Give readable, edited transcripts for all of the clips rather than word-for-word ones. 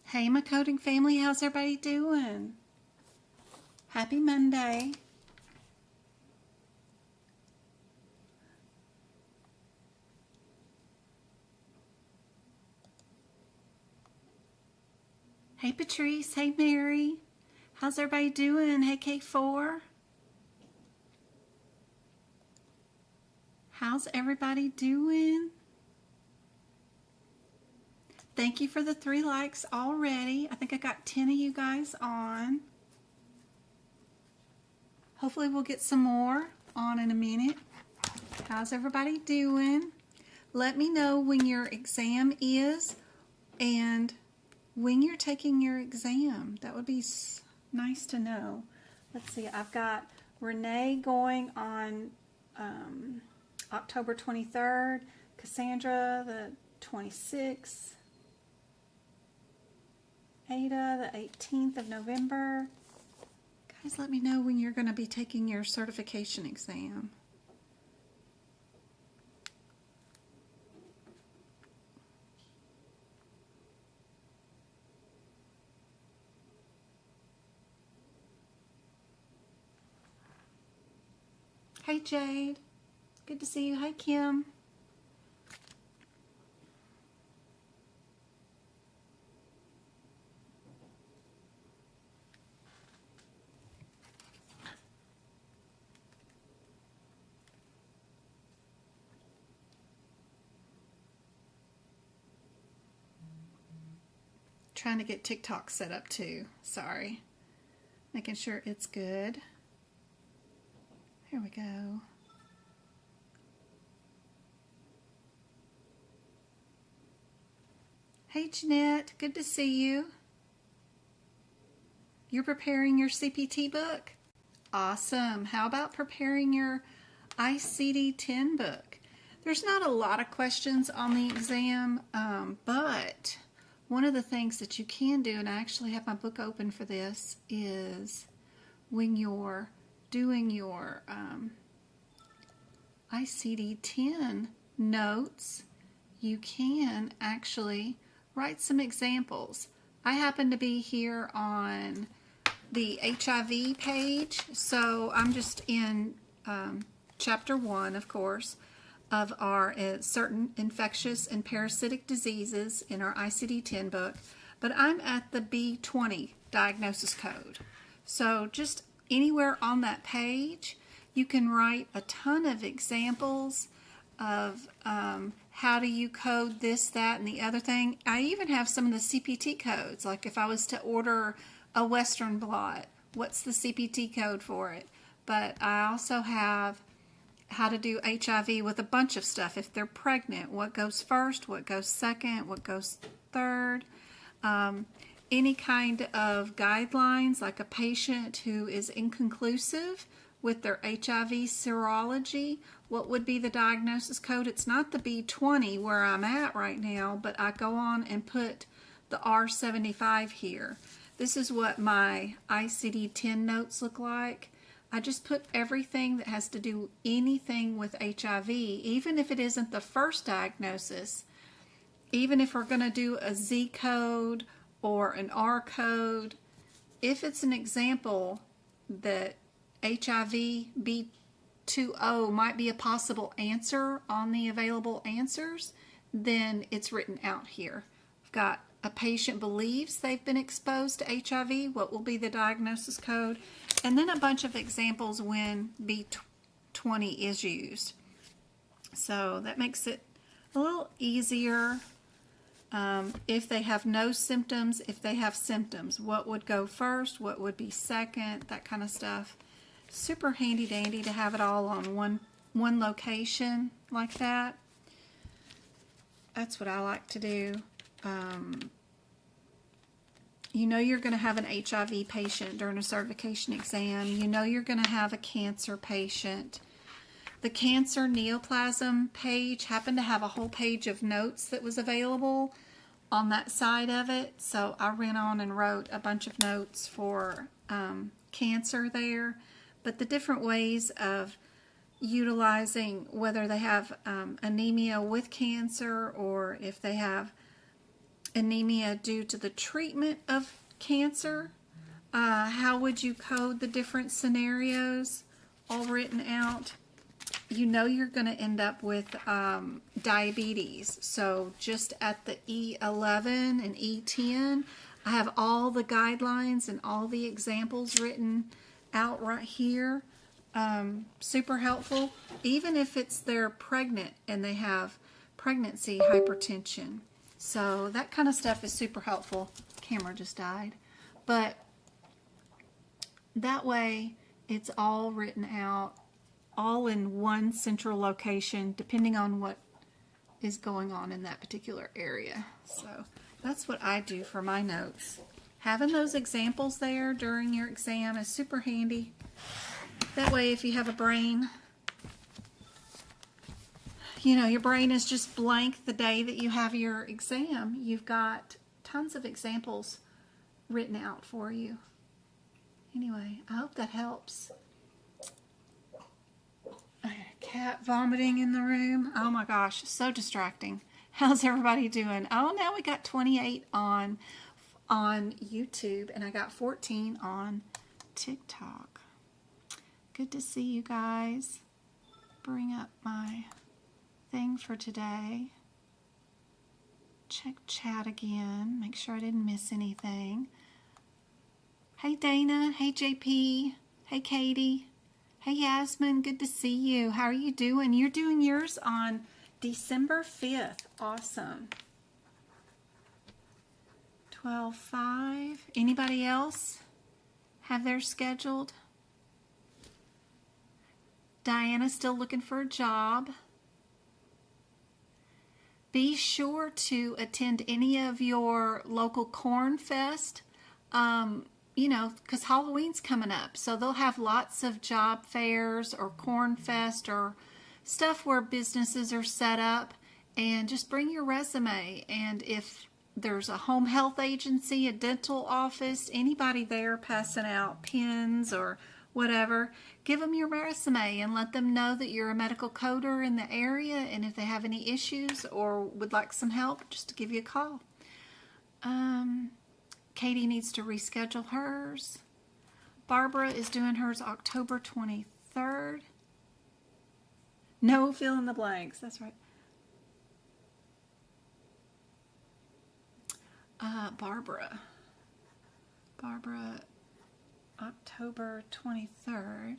Hey, my coding family, how's everybody doing? Happy Monday. Hey, Patrice. Hey, Mary. How's everybody doing? Hey, K4. How's everybody doing? Thank you for the 3 likes already. I think I got 10 of you guys on. Hopefully we'll get some more on in a minute. How's everybody doing? Let me know when your exam is and when you're taking your exam. That would be nice to know. Let's see, I've got Renee going on October 23rd, Cassandra the 26th, Ada the 18th of November. Guys, let me know when you're going to be taking your certification exam. Hey, Jade. Good to see you. Hi, Kim. Trying to get TikTok set up too. Sorry. Making sure it's good. Here we go. Hey, Jeanette. Good to see you. You're preparing your CPT book? Awesome. How about preparing your ICD-10 book? There's not a lot of questions on the exam, but one of the things that you can do, and I actually have my book open for this, is when you're doing your ICD-10 notes, you can actually write some examples. I happen to be here on the HIV page, so I'm just in chapter 1, of course, of our certain infectious and parasitic diseases in our ICD-10 book, but I'm at the B20 diagnosis code. So just anywhere on that page, you can write a ton of examples of how do you code this, that, and the other thing. I even have some of the CPT codes, like if I was to order a Western blot, what's the CPT code for it? But I also have how to do HIV with a bunch of stuff. If they're pregnant, what goes first, what goes second, what goes third. Any kind of guidelines, like a patient who is inconclusive with their HIV serology, what would be the diagnosis code? It's not the B20 where I'm at right now, but I go on and put the R75 here. This is what my ICD-10 notes look like. I just put everything that has to do anything with HIV, even if it isn't the first diagnosis, even if we're going to do a Z code or an R code. If it's an example that HIV B20 might be a possible answer on the available answers, then it's written out here. I've got a patient believes they've been exposed to HIV, what will be the diagnosis code, and then a bunch of examples when B20 is used. So that makes it a little easier. If they have no symptoms, if they have symptoms, what would go first, what would be second, that kind of stuff. Super handy dandy to have it all on one location like that. That's what I like to do. You know you're going to have an HIV patient during a certification exam. You know you're going to have a cancer patient. The cancer neoplasm page happened to have a whole page of notes that was available on that side of it. So I ran on and wrote a bunch of notes for cancer there. But the different ways of utilizing, whether they have anemia with cancer or if they have anemia due to the treatment of cancer. How would you code the different scenarios? All written out. You know you're going to end up with diabetes. So just at the E11 and E10, I have all the guidelines and all the examples written out right here. Super helpful. Even if they're pregnant and they have pregnancy hypertension. So that kind of stuff is super helpful. Camera just died. But that way it's all written out, all in one central location, depending on what is going on in that particular area. So that's what I do for my notes. Having those examples there during your exam is super handy. That way, if you have a brain, you know, your brain is just blank the day that you have your exam, you've got tons of examples written out for you. Anyway, I hope that helps. I got a cat vomiting in the room. Oh my gosh, so distracting. How's everybody doing? Oh, now we got 28 on YouTube, and I got 14 on TikTok. Good to see you guys. Bring up my thing for today. Check chat again. Make sure I didn't miss anything. Hey Dana. Hey JP. Hey Katie. Hey Yasmin. Good to see you. How are you doing? You're doing yours on December 5th. Awesome. 12/5. Anybody else have theirs scheduled? Diana's still looking for a job. Be sure to attend any of your local Corn Fest, you know, because Halloween's coming up. So they'll have lots of job fairs or Corn Fest or stuff where businesses are set up. And just bring your resume. And if there's a home health agency, a dental office, anybody there passing out pins or whatever, give them your resume and let them know that you're a medical coder in the area, and if they have any issues or would like some help, just to give you a call. Katie needs to reschedule hers. Barbara is doing hers October 23rd. No fill in the blanks, that's right. Barbara, October 23rd.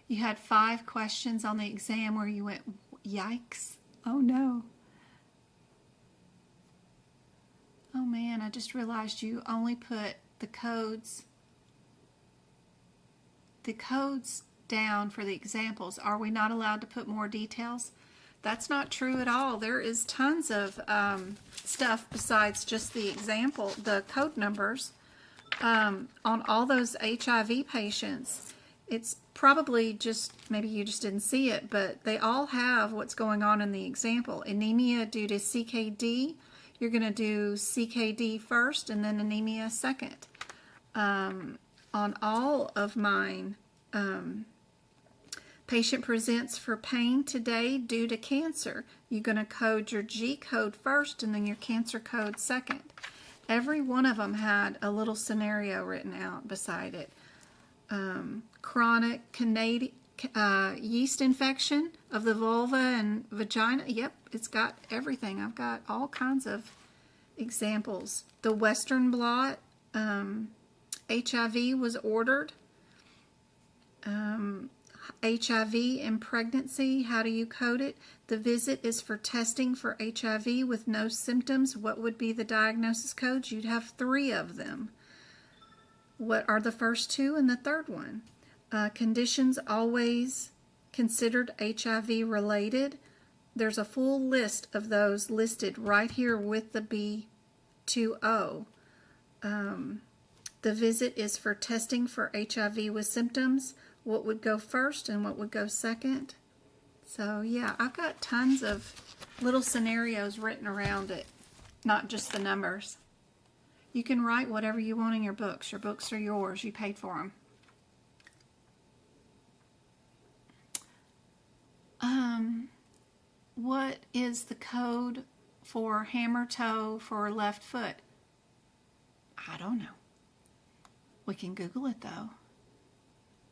You had 5 questions on the exam where you went, yikes, oh no. Oh man, I just realized you only put the codes down for the examples. Are we not allowed to put more details? That's not true at all. There is tons of stuff besides just the example, the code numbers. On all those HIV patients, it's probably just, maybe you just didn't see it, but they all have what's going on in the example. Anemia due to CKD, you're going to do CKD first and then anemia second. On all of mine, patient presents for pain today due to cancer. You're going to code your G code first and then your cancer code second. Every one of them had a little scenario written out beside it. Chronic yeast infection of the vulva and vagina. Yep, it's got everything. I've got all kinds of examples. The Western blot, HIV was ordered. HIV in pregnancy, how do you code it? The visit is for testing for HIV with no symptoms. What would be the diagnosis codes? You'd have 3 of them. What are the first 2 and the third one? Conditions always considered HIV related. There's a full list of those listed right here with the B2O. The visit is for testing for HIV with symptoms. What would go first and what would go second. So yeah, I've got tons of little scenarios written around it, not just the numbers. You can write whatever you want in your books. Your books are yours. You paid for them. is the code for hammer toe for left foot? I don't know. We can Google it though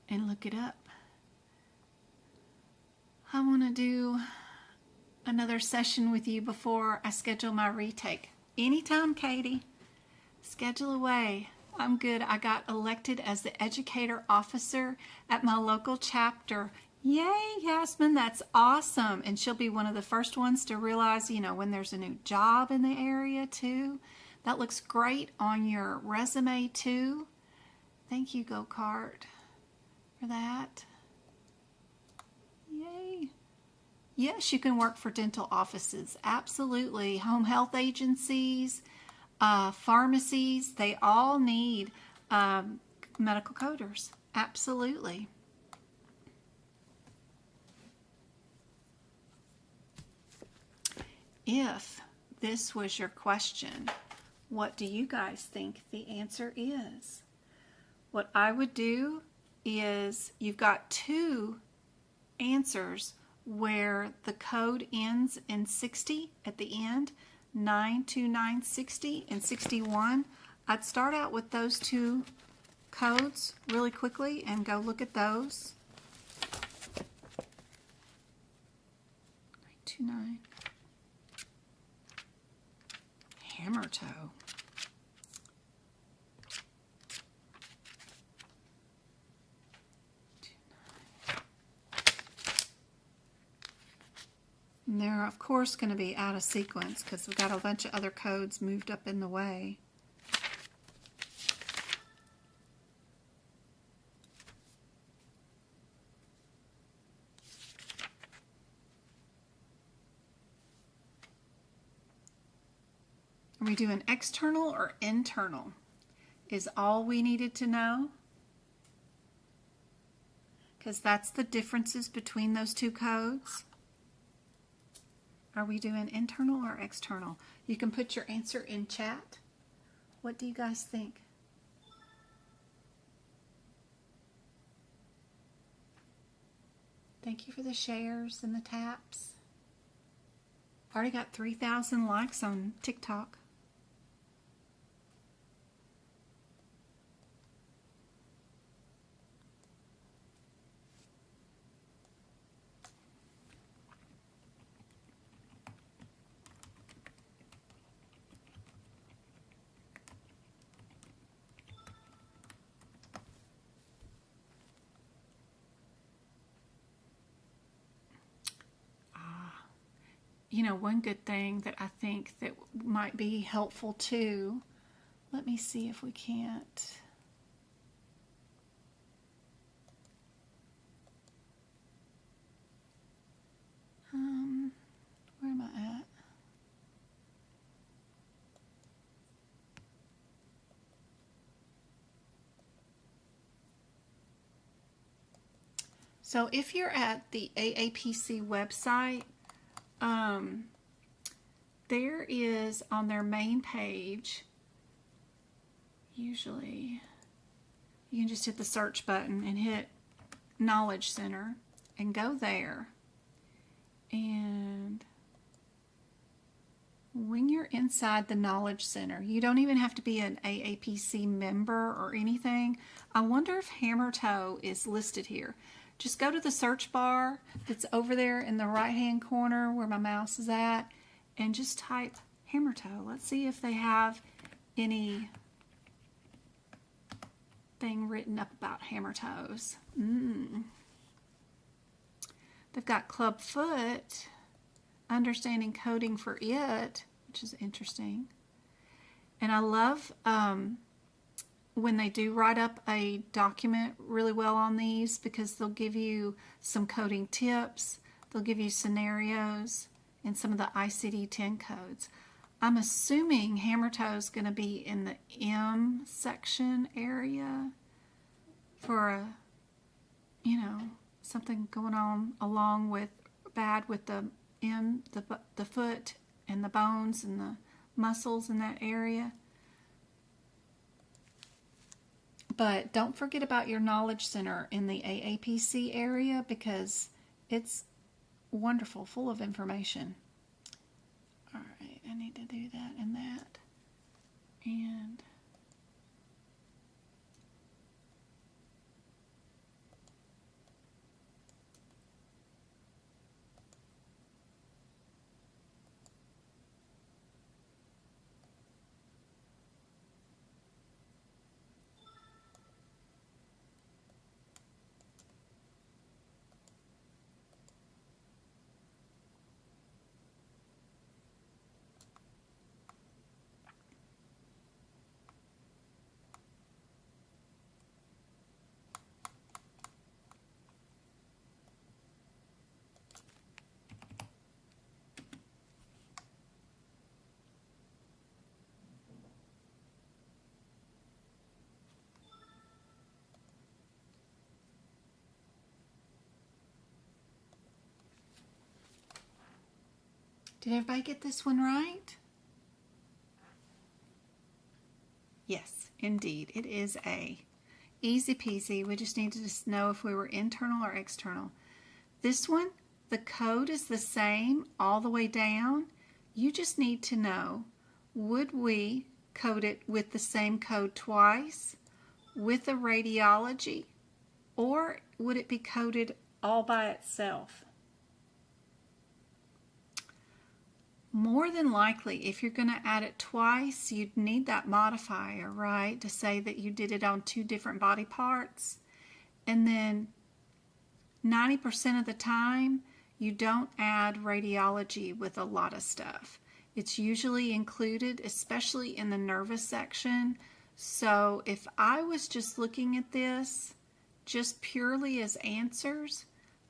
and look it up. I want to do another session with you before I schedule my retake. Anytime, Katie. Schedule away. I'm good. I got elected as the educator officer at my local chapter. Yay, Yasmin, that's awesome. And she'll be one of the first ones to realize, when there's a new job in the area too. That looks great on your resume too. Thank you, Go-Kart, for that. Yay. Yes, you can work for dental offices. Absolutely. Home health agencies, pharmacies, they all need medical coders. Absolutely. If this was your question, what do you guys think the answer is? What I would do is, you've got two answers where the code ends in 60 at the end, 929, 60, and 61. I'd start out with those two codes really quickly and go look at those. 929. Hammer toe. And they're of course going to be out of sequence because we've got a bunch of other codes moved up in the way. Are we doing external or internal? Is all we needed to know? Because that's the differences between those two codes. Are we doing internal or external? You can put your answer in chat. What do you guys think? Thank you for the shares and the taps. Already got 3,000 likes on TikTok. One good thing that I think that might be helpful too, let me see if we can't. Where am I at? So if you're at the AAPC website, there is on their main page, usually you can just hit the search button and hit Knowledge Center and go there. And when you're inside the Knowledge Center, you don't even have to be an AAPC member or anything. I wonder if hammer toe is listed here. Just go to the search bar that's over there in the right hand corner where my mouse is at and just type hammer toe. Let's see if they have any thing written up about hammer toes. They've got club foot, understanding coding for it, which is interesting. And I love when they do write up a document really well on these, because they'll give you some coding tips, they'll give you scenarios, and some of the ICD-10 codes. I'm assuming hammer toe is going to be in the M section area for something going on along with bad with the the foot and the bones and the muscles in that area. But don't forget about your Knowledge Center in the AAPC area, because it's wonderful, full of information. I need to do that and that. And did everybody get this one right? Yes, indeed, it is A. Easy peasy. We just needed to know if we were internal or external. This one, the code is the same all the way down. You just need to know, would we code it with the same code twice, with a radiology, or would it be coded all by itself? More than likely, if you're going to add it twice, you'd need that modifier, right, to say that you did it on two different body parts. And then 90% of the time, you don't add radiology with a lot of stuff. It's usually included, especially in the nervous section. So if I was just looking at this just purely as answers,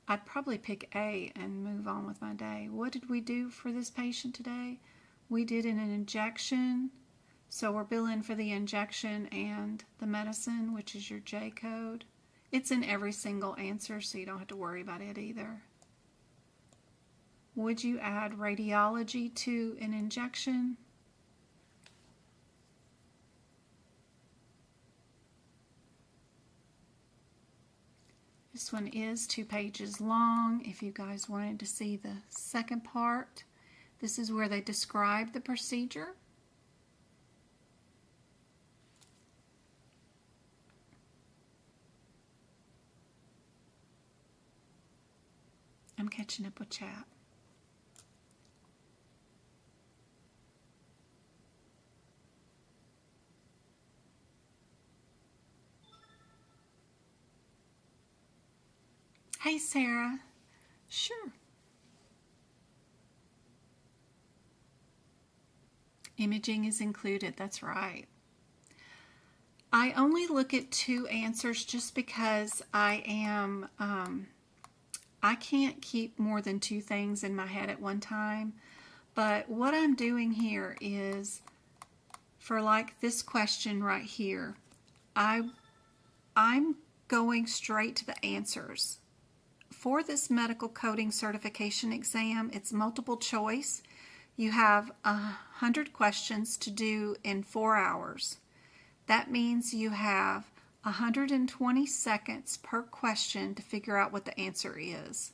I'd probably pick A and move on with my day. What did we do for this patient today? We did an injection. So we're billing for the injection and the medicine, which is your J code. It's in every single answer, so you don't have to worry about it either. Would you add radiology to an injection? This one is 2 pages long. If you guys wanted to see the second part, this is where they describe the procedure. I'm catching up with chat. Hey, Sarah. Sure. Imaging is included. That's right. I only look at 2 answers just because I can't keep more than 2 things in my head at one time. But what I'm doing here is, for like this question right here, I'm going straight to the answers. For this medical coding certification exam, it's multiple choice. You have 100 questions to do in 4 hours. That means you have 120 seconds per question to figure out what the answer is.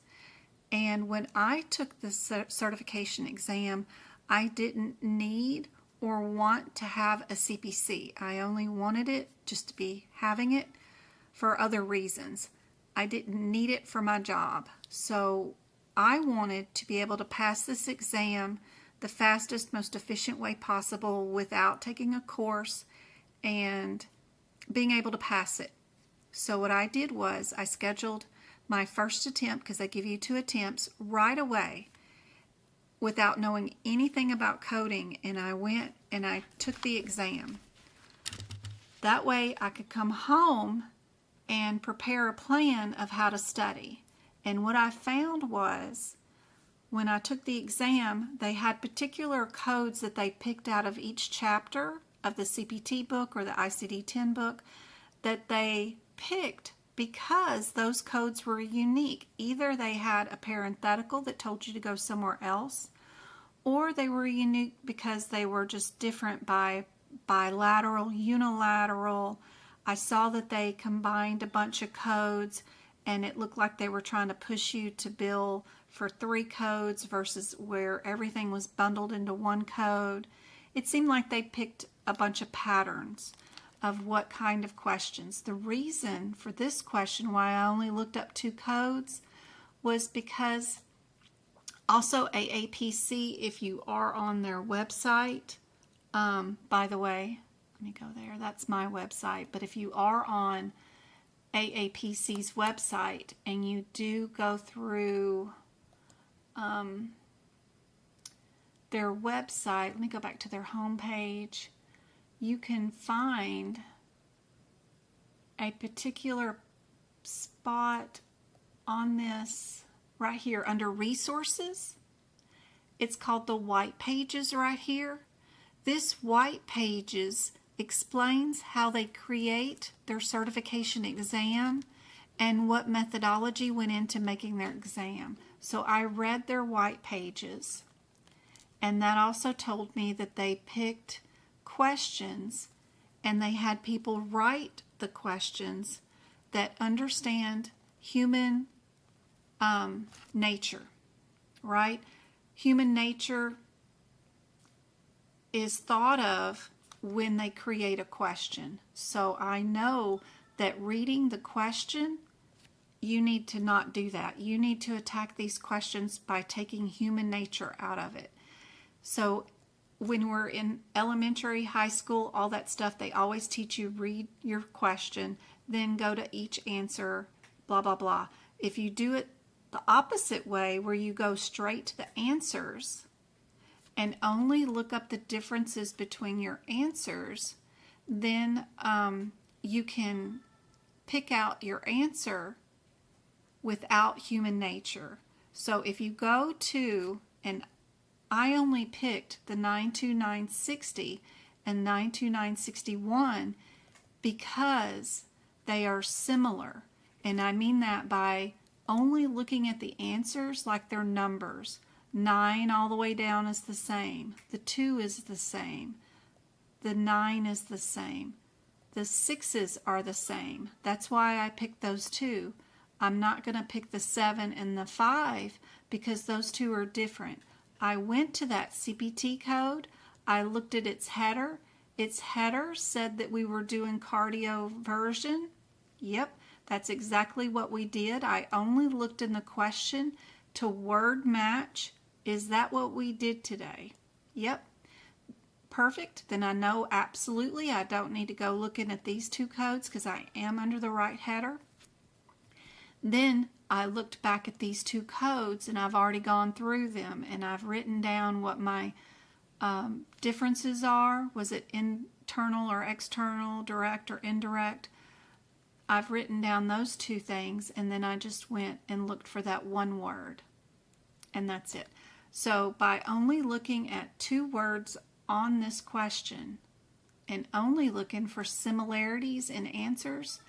And when I took the certification exam, I didn't need or want to have a CPC. I only wanted it just to be having it for other reasons. I didn't need it for my job. So I wanted to be able to pass this exam the fastest, most efficient way possible without taking a course and being able to pass it. So what I did was I scheduled my first attempt, because they give you 2 attempts, right away without knowing anything about coding, and I went and I took the exam. That way I could come home and prepare a plan of how to study. And what I found was, when I took the exam, they had particular codes that they picked out of each chapter of the CPT book or the ICD-10 book that they picked because those codes were unique. Either they had a parenthetical that told you to go somewhere else, or they were unique because they were just different by bilateral, unilateral. I saw that they combined a bunch of codes and it looked like they were trying to push you to bill for 3 codes versus where everything was bundled into one code. It seemed like they picked a bunch of patterns of what kind of questions. The reason for this question, why I only looked up 2 codes, was because also AAPC, if you are on their website, by the way, let me go there, that's my website, but if you are on AAPC's website and you do go through their website, let me go back to their homepage, you can find a particular spot on this right here under resources. It's called the white pages right here. This white pages explains how they create their certification exam and what methodology went into making their exam. So I read their white pages, and that also told me that they picked questions and they had people write the questions that understand human nature, right? Human nature is thought of when they create a question. So I know that reading the question, you need to not do that. You need to attack these questions by taking human nature out of it. So when we're in elementary, high school, all that stuff, they always teach you read your question, then go to each answer, blah, blah, blah. If you do it the opposite way, where you go straight to the answers and only look up the differences between your answers, then you can pick out your answer without human nature. So if you go to, and I only picked the 92960 and 92961 because they are similar. And I mean that by only looking at the answers like they're numbers. 9 all the way down is the same. The 2 is the same. The 9 is the same. The 6s are the same. That's why I picked those 2. I'm not going to pick the 7 and the 5 because those 2 are different. I went to that CPT code. I looked at its header. Its header said that we were doing cardioversion. Yep, that's exactly what we did. I only looked in the question to word match. Is that what we did today? Yep. Perfect. Then I know absolutely I don't need to go looking at these 2 codes because I am under the right header. Then I looked back at these 2 codes and I've already gone through them and I've written down what my differences are. Was it internal or external, direct or indirect? I've written down those 2 things, and then I just went and looked for that one word, and that's it. So by only looking at 2 words on this question and only looking for similarities in answers,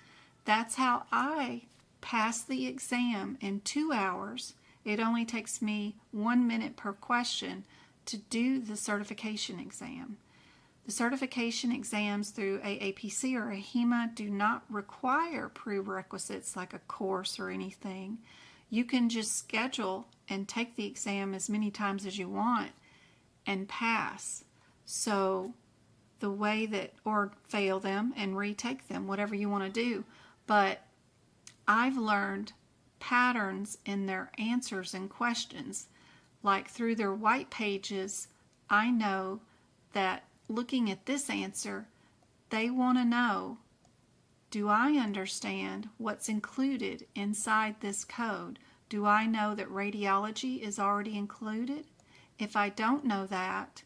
that's how I pass the exam in 2 hours. It only takes me 1 minute per question to do the certification exam. The certification exams through AAPC or AHIMA do not require prerequisites like a course or anything. You can just schedule and take the exam as many times as you want and pass. So the way that, or fail them and retake them, whatever you want to do. But I've learned patterns in their answers and questions. Like through their white pages, I know that looking at this answer, they want to know, do I understand what's included inside this code? Do I know that radiology is already included? If I don't know that,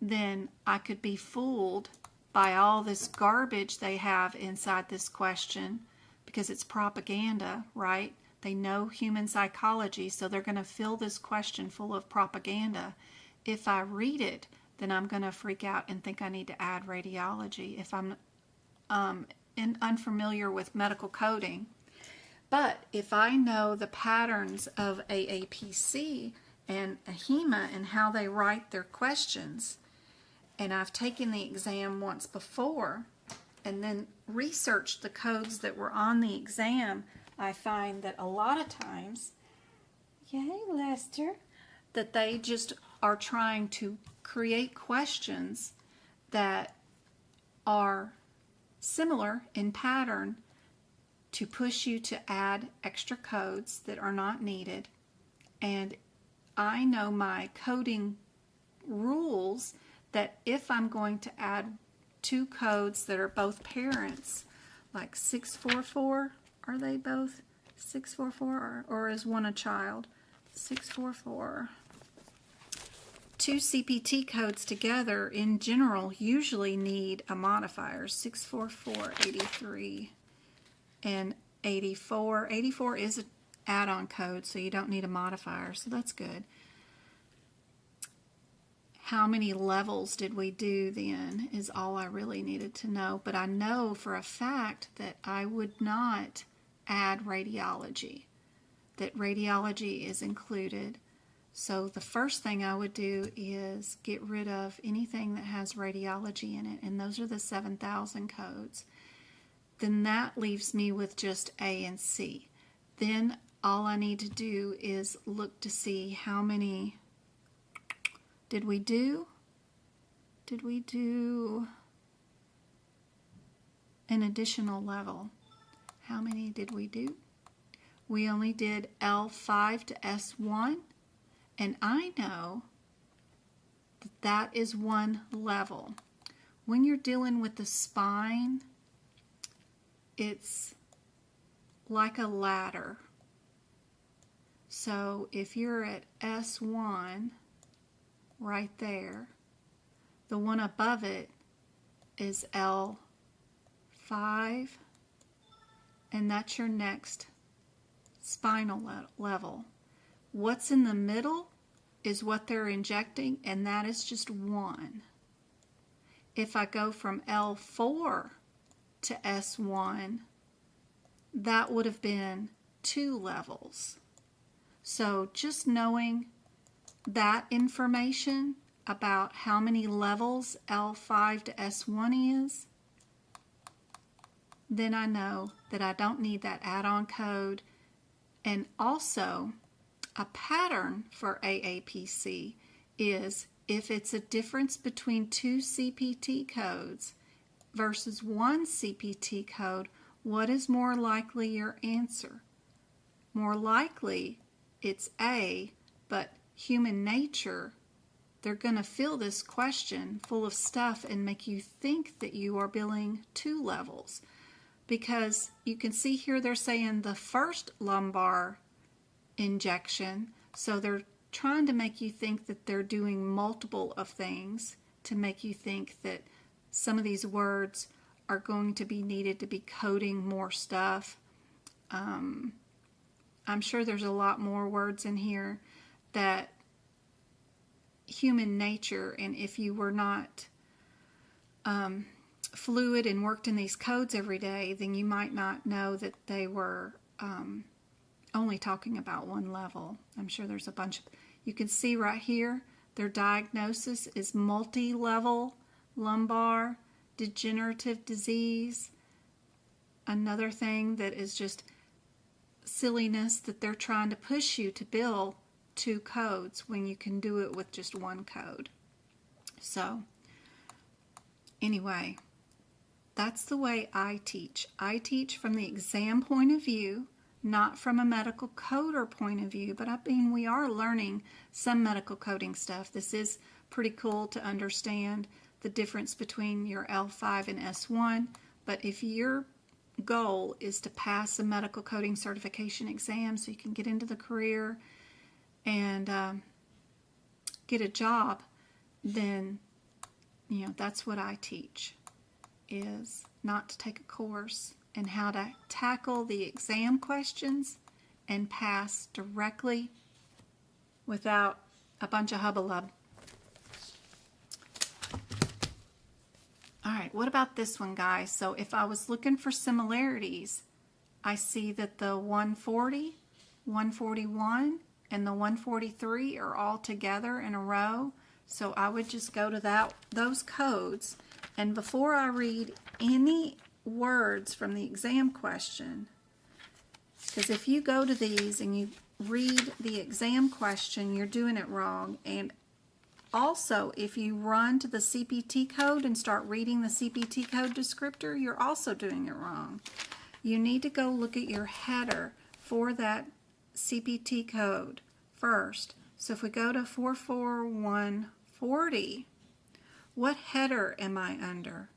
then I could be fooled by all this garbage they have inside this question because it's propaganda, right? They know human psychology, so they're going to fill this question full of propaganda. If I read it, then I'm going to freak out and think I need to add radiology if I'm unfamiliar with medical coding. But if I know the patterns of AAPC and AHIMA and how they write their questions, and I've taken the exam once before and then researched the codes that were on the exam, I find that a lot of times, yay, Lester, that they just are trying to create questions that are similar in pattern to push you to add extra codes that are not needed. And I know my coding rules that if I'm going to add two codes that are both parents, like 644, are they both 644 or is one a child? 644. Two CPT codes together in general usually need a modifier. 644, 83, and 84. 84 is an add-on code, so you don't need a modifier, so that's good. How many levels did we do then is all I really needed to know, but I know for a fact that I would not add radiology, that radiology is included. So the first thing I would do is get rid of anything that has radiology in it, and those are the 7,000 codes. Then that leaves me with just A and C. Then all I need to do is look to see how many did we do? Did we do an additional level? How many did we do? We only did L5 to S1, and I know that that is one level. When you're dealing with the spine, it's like a ladder. So if you're at S1, right there, the one above it is L5, and that's your next spinal level. What's in the middle is what they're injecting, and that is just one. If I go from L4 to S1, that would have been 2 levels. So just knowing that information about how many levels L5 to S1 is, then I know that I don't need that add-on code. And also, a pattern for AAPC is if it's a difference between 2 CPT codes versus 1 CPT code, what is more likely your answer? More likely it's A, but human nature, they're going to fill this question full of stuff and make you think that you are billing 2 levels. Because you can see here they're saying the first lumbar injection, so they're trying to make you think that they're doing multiple of things to make you think that some of these words are going to be needed to be coding more stuff. I'm sure there's a lot more words in here that human nature, and if you were not fluid and worked in these codes every day, then you might not know that they were only talking about one level. I'm sure there's a bunch of, you can see right here, their diagnosis is multi-level lumbar degenerative disease. Another thing that is just silliness that they're trying to push you to bill 2 codes when you can do it with just 1 code. So anyway, that's the way I teach. I teach from the exam point of view, not from a medical coder point of view, but I mean, we are learning some medical coding stuff. This is pretty cool to understand the difference between your L5 and S1, but if your goal is to pass a medical coding certification exam so you can get into the career and get a job, then that's what I teach, is not to take a course and how to tackle the exam questions and pass directly without a bunch of hubbub. All right, what about this one, guys? So if I was looking for similarities, I see that the 140, 141, and the 143 are all together in a row. So I would just go to those codes, and before I read any words from the exam question, Because if you go to these and you read the exam question, you're doing it wrong. And also, if you run to the CPT code and start reading the CPT code descriptor, you're also doing it wrong. You need to go look at your header for that CPT code first. So if we go to 44140, what header am I under?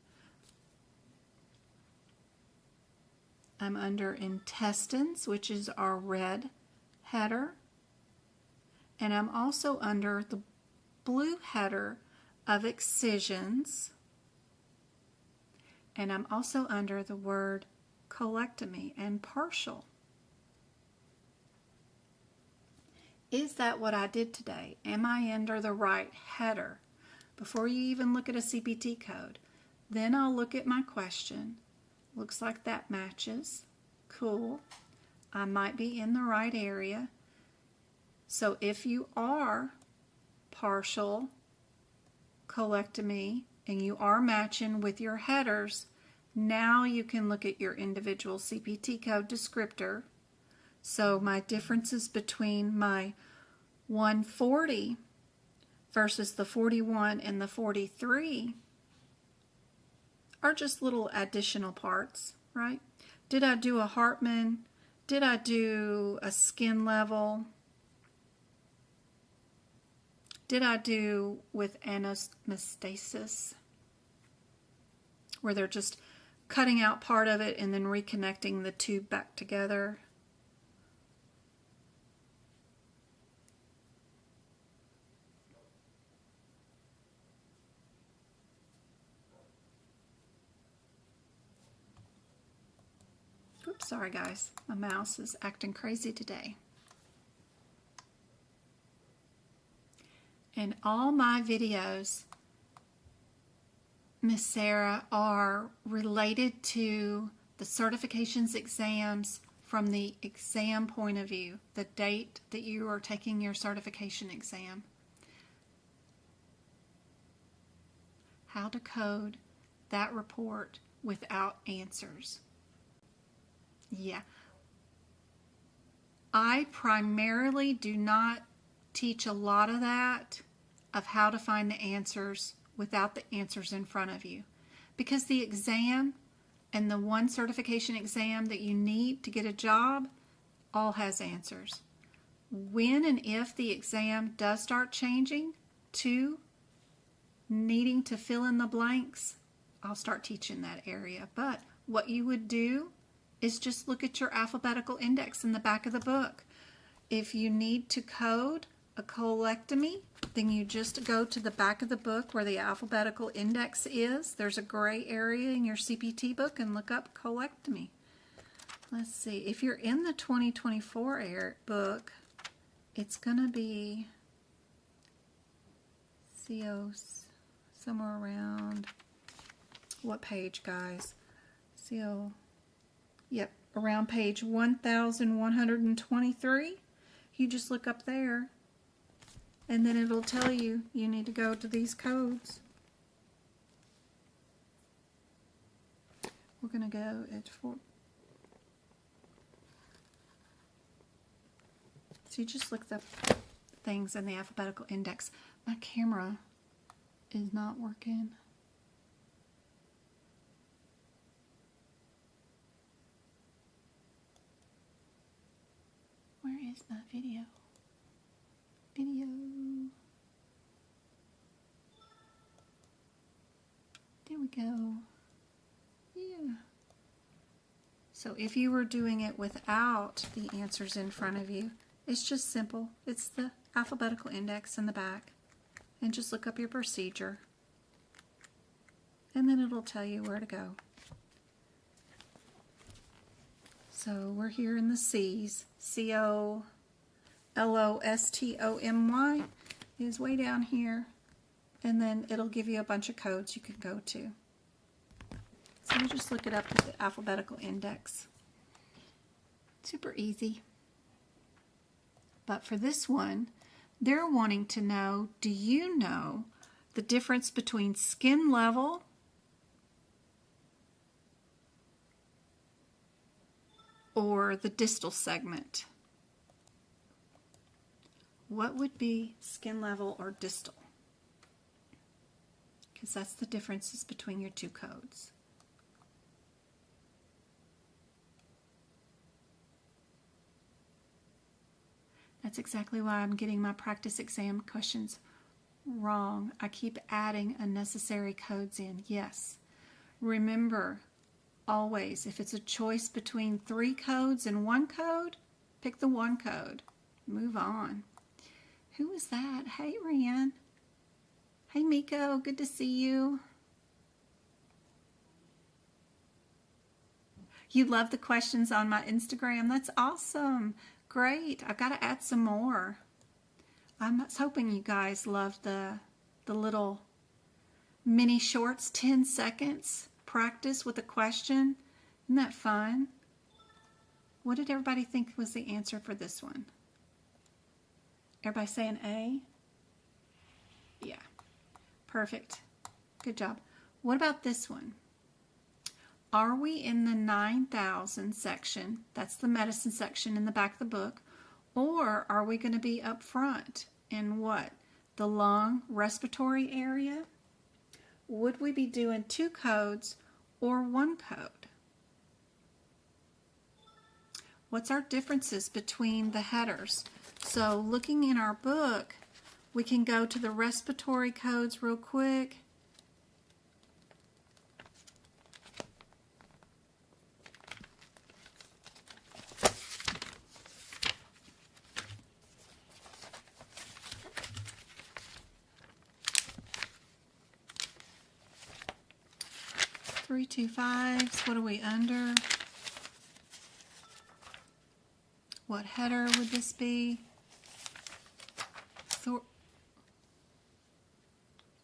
I'm under intestines, which is our red header. And I'm also under the blue header of excisions. And I'm also under the word colectomy and partial. Is that what I did today? Am I under the right header? Before you even look at a CPT code, then I'll look at my question. Looks like that matches. Cool. I might be in the right area. So if you are partial colectomy and you are matching with your headers, now you can look at your individual CPT code descriptor. So my differences between my 140 versus the 41 and the 43 are just little additional parts, right? Did I do a Hartman? Did I do a skin level? Did I do with anastomosis, where they're just cutting out part of it and then reconnecting the tube back together? Oops, sorry guys, my mouse is acting crazy today. And all my videos, Miss Sarah, are related to the certifications exams from the exam point of view, the date that you are taking your certification exam. How to code that report without answers. Yeah. I primarily do not teach a lot of that, of how to find the answers without the answers in front of you. Because the exam and the one certification exam that you need to get a job all has answers. When and if the exam does start changing to needing to fill in the blanks, I'll start teaching that area. But what you would do is just look at your alphabetical index in the back of the book. If you need to code a colectomy, then you just go to the back of the book where the alphabetical index is. There's a gray area in your CPT book and look up colectomy. Let's see, if you're in the 2024 book, it's going to be COs somewhere around, what page guys? CO, yep, around page 1123. You just look up there and then it'll tell you you need to go to these codes. We're going to go at 4. So you just look up things in the alphabetical index. My camera is not working. Where is my video? Video. There we go. Yeah. So if you were doing it without the answers in front of you, it's just simple. It's the alphabetical index in the back. And just look up your procedure. And then it'll tell you where to go. So we're here in the C's. COLOSTOMY is way down here. And then it'll give you a bunch of codes you can go to. So you just look it up with the alphabetical index. Super easy. But for this one, they're wanting to know, do you know the difference between skin level or the distal segment? What would be skin level or distal? Because that's the differences between your two codes. That's exactly why I'm getting my practice exam questions wrong. I keep adding unnecessary codes in. Yes. Remember, always, if it's a choice between 3 codes and 1 code, pick the 1 code. Move on. Who was that? Hey, Ryan. Hey, Miko. Good to see you. You love the questions on my Instagram. That's awesome. Great. I've got to add some more. I'm hoping you guys loved the little mini shorts, 10 seconds practice with a question. Isn't that fun? What did everybody think was the answer for this one? Everybody saying A? Yeah. Perfect. Good job. What about this one? Are we in the 9,000 section? That's the medicine section in the back of the book. Or are we going to be up front in what? The lung respiratory area? Would we be doing 2 codes or 1 code? What's our differences between the headers? So looking in our book, we can go to the respiratory codes real quick. Three, 2, 5s. What are we under? What header would this be?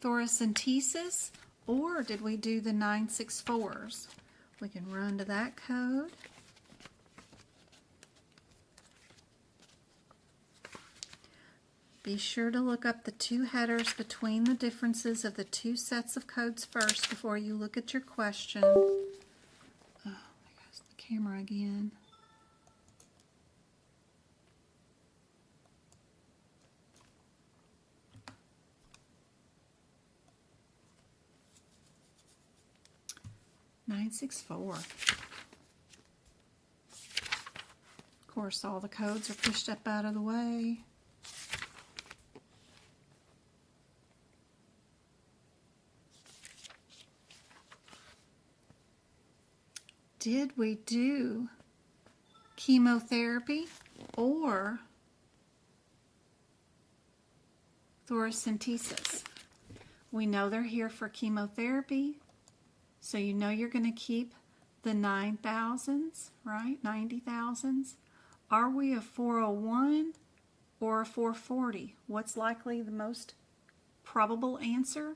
Thoracentesis, or did we do the 964s? We can run to that code. Be sure to look up the 2 headers between the differences of the 2 sets of codes first before you look at your question. Oh, there goes the camera again. (964). Of course, all the codes are pushed up out of the way. Did we do chemotherapy or thoracentesis? We know they're here for chemotherapy, so you know you're going to keep the 9,000s, right? 90,000s. Are we a 401 or a 440? What's likely the most probable answer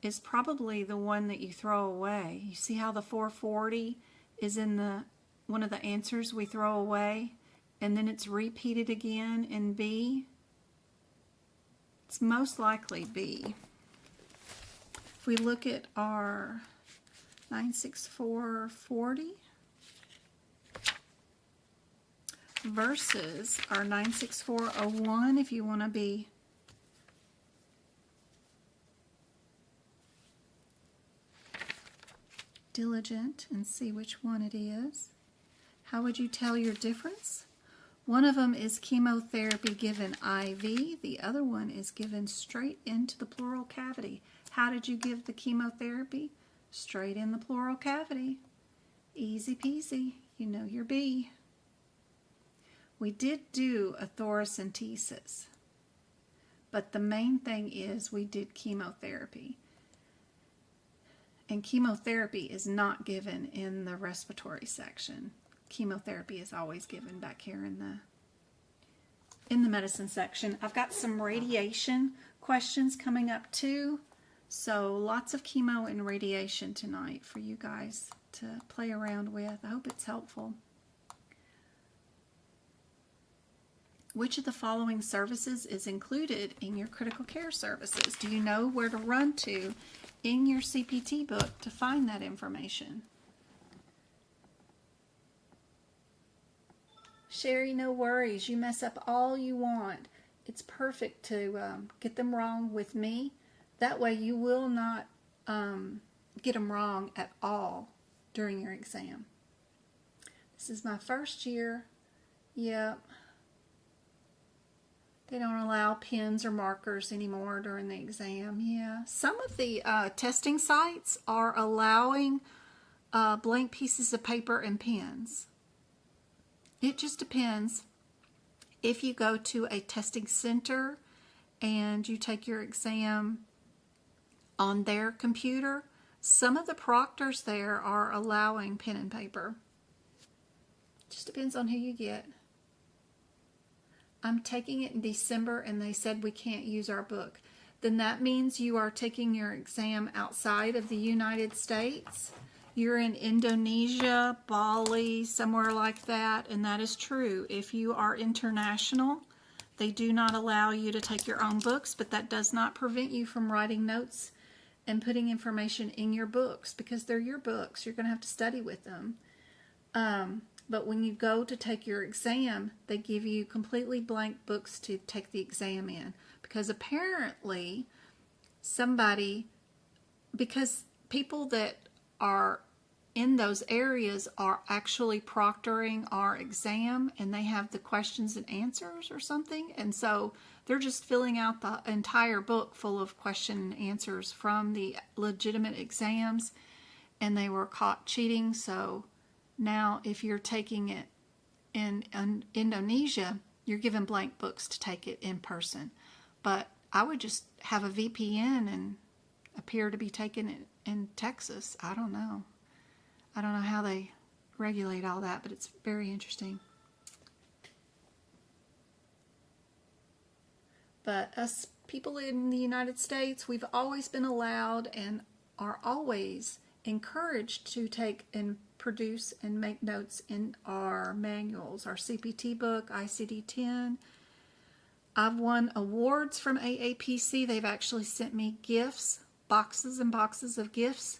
is probably the one that you throw away. You see how the 440 is in one of the answers we throw away, and then it's repeated again in B? It's most likely B. If we look at our 96440 versus our 96401, if you want to be diligent and see which one it is, how would you tell your difference? One of them is chemotherapy given IV, the other one is given straight into the pleural cavity. How did you give the chemotherapy? Straight in the pleural cavity. Easy peasy, you know your B. We did do a thoracentesis, but the main thing is we did chemotherapy. And chemotherapy is not given in the respiratory section. Chemotherapy is always given back here in the medicine section. I've got some radiation questions coming up too. So lots of chemo and radiation tonight for you guys to play around with. I hope it's helpful. Which of the following services is included in your critical care services? Do you know where to run to in your CPT book to find that information? Sherry, no worries. You mess up all you want. It's perfect to get them wrong with me. That way you will not get them wrong at all during your exam. This is my first year. Yep. They don't allow pens or markers anymore during the exam. Yeah. Some of the testing sites are allowing blank pieces of paper and pens. It just depends. If you go to a testing center and you take your exam on their computer, some of the proctors there are allowing pen and paper. Just depends on who you get. I'm taking it in December and they said we can't use our book. Then that means you are taking your exam outside of the United States. You're in Indonesia, Bali, somewhere like that, and that is true. If you are international, they do not allow you to take your own books, but that does not prevent you from writing notes and putting information in your books because they're your books. You're going to have to study with them. But when you go to take your exam, they give you completely blank books to take the exam in. Because apparently because people that are in those areas are actually proctoring our exam and they have the questions and answers or something. And so they're just filling out the entire book full of question and answers from the legitimate exams, and they were caught cheating. So now if you're taking it in Indonesia, you're given blank books to take it in person. But I would just have a VPN and appear to be taking it in Texas. I don't know. I don't know how they regulate all that, but it's very interesting. But us people in the United States, we've always been allowed and are always encouraged to take and produce and make notes in our manuals, our CPT book, ICD-10. I've won awards from AAPC. They've actually sent me gifts, boxes and boxes of gifts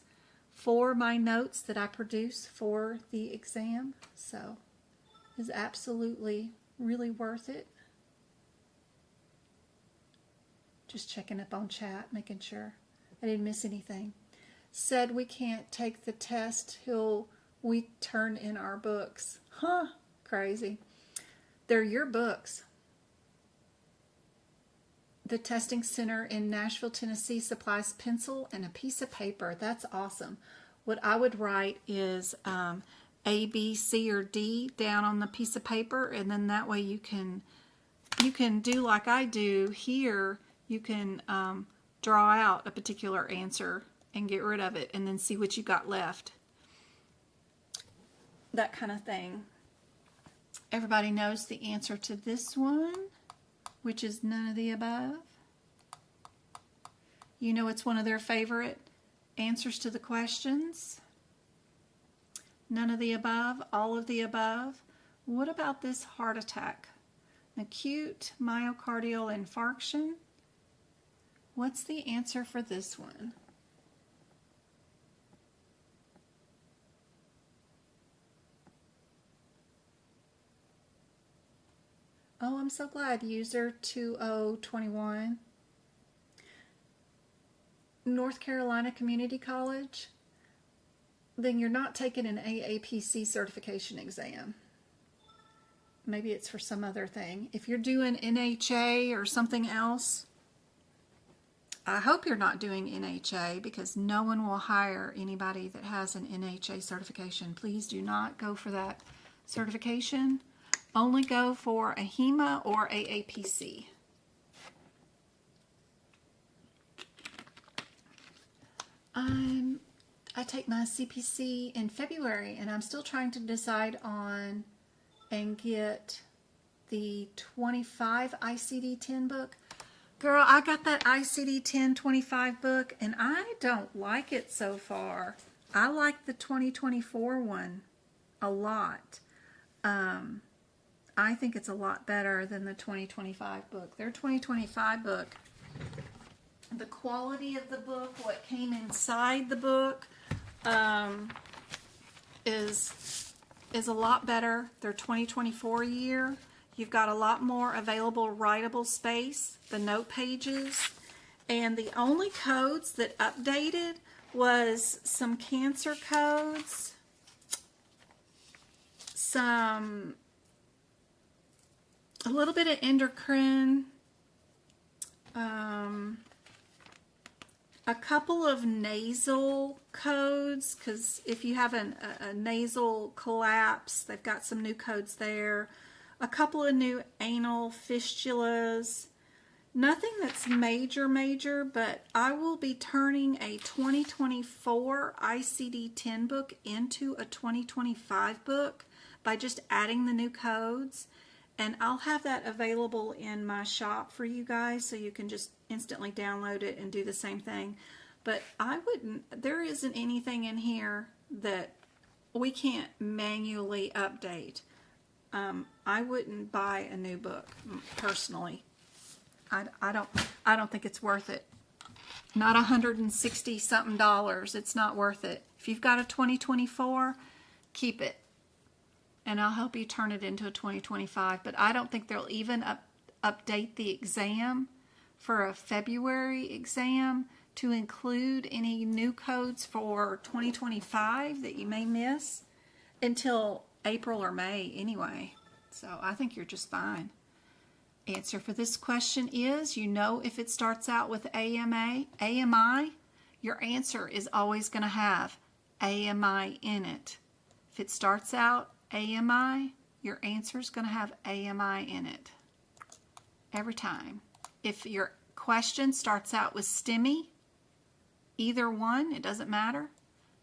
for my notes that I produce for the exam. So it's absolutely really worth it. Just checking up on chat, making sure I didn't miss anything. Said we can't take the test till we turn in our books. Huh, crazy. They're your books. The testing center in Nashville, Tennessee supplies pencil and a piece of paper. That's awesome. What I would write is A, B, C, or D down on the piece of paper, and then that way you can do like I do here. You can draw out a particular answer and get rid of it and then see what you got left. That kind of thing. Everybody knows the answer to this one, which is none of the above. You know it's one of their favorite answers to the questions. None of the above, all of the above. What about this heart attack? Acute myocardial infarction. What's the answer for this one? Oh, I'm so glad. User 2021. North Carolina Community College. Then you're not taking an AAPC certification exam. Maybe it's for some other thing. If you're doing NHA or something else, I hope you're not doing NHA because no one will hire anybody that has an NHA certification. Please do not go for that certification. Only go for AHIMA or AAPC. I take my CPC in February and I'm still trying to decide on and get the 25 ICD-10 book. Girl, I got that ICD-10 25 book and I don't like it so far. I like the 2024 one a lot. I think it's a lot better than the 2025 book. Their 2025 book, the quality of the book, what came inside the book, is is a lot better. Their 2024 year, you've got a lot more available writable space, the note pages, and the only codes that updated was some cancer codes, a little bit of endocrine, a couple of nasal codes, because if you have a nasal collapse, they've got some new codes there. A couple of new anal fistulas. Nothing that's major, but I will be turning a 2024 ICD-10 book into a 2025 book by just adding the new codes. And I'll have that available in my shop for you guys, so you can just instantly download it and do the same thing. But there isn't anything in here that we can't manually update. I wouldn't buy a new book, personally. I don't think it's worth it. Not $160 something. It's not worth it. If you've got a 2024, keep it. And I'll help you turn it into a 2025. But I don't think they'll even update the exam for a February exam to include any new codes for 2025 that you may miss until April or May anyway. So I think you're just fine. Answer for this question is, if it starts out with AMI, your answer is always going to have AMI in it. If it starts out AMI, your answer is going to have AMI in it. Every time. If your question starts out with STEMI, either one, it doesn't matter,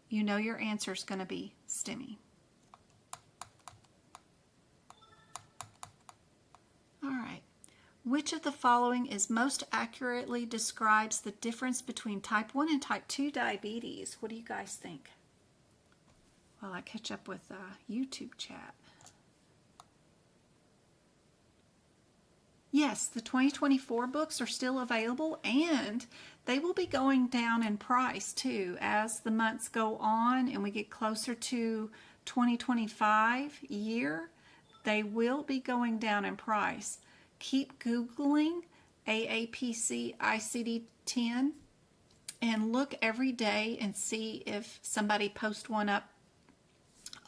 your answer is going to be STEMI. All right. Which of the following is most accurately describes the difference between type 1 and type 2 diabetes? What do you guys think? While I catch up with YouTube chat. Yes, the 2024 books are still available, and they will be going down in price too as the months go on and we get closer to 2025 year. They will be going down in price. Keep Googling AAPC ICD-10 and look every day and see if somebody posts one up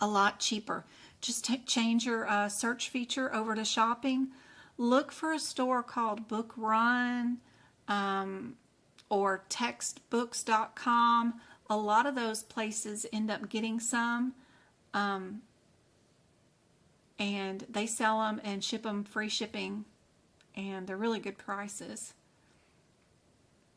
a lot cheaper. Just change your search feature over to shopping. Look for a store called Book Run or textbooks.com. A lot of those places end up getting some, and they sell them and ship them free shipping, and they're really good prices.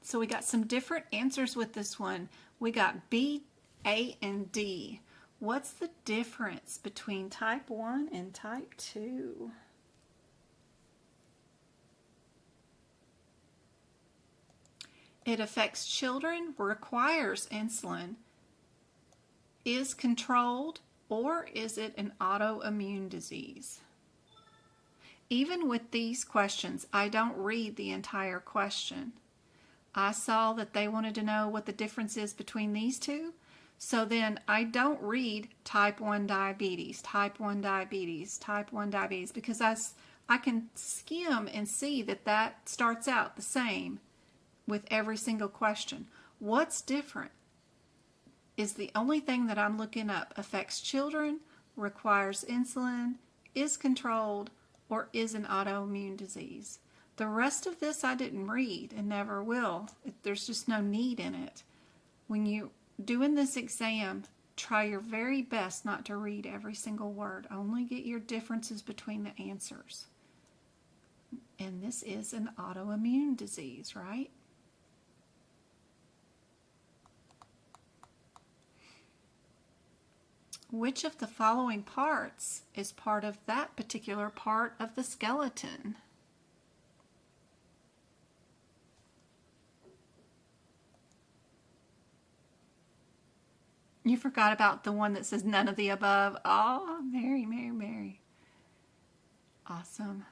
So we got some different answers with this one. We got B, A, and D. What's the difference between type 1 and type 2? It affects children, requires insulin, is controlled, or is it an autoimmune disease? Even with these questions, I don't read the entire question. I saw that they wanted to know what the difference is between these two. So then I don't read type 1 diabetes, type 1 diabetes, type 1 diabetes, because I can skim and see that that starts out the same with every single question. What's different is the only thing that I'm looking up. Affects children, requires insulin, is controlled, or is an autoimmune disease. The rest of this I didn't read and never will. There's just no need in it. When you're doing this exam, try your very best not to read every single word. Only get your differences between the answers. And this is an autoimmune disease, right? Which of the following parts is part of that particular part of the skeleton? You forgot about the one that says none of the above. Oh, Mary, Mary, Mary. Awesome.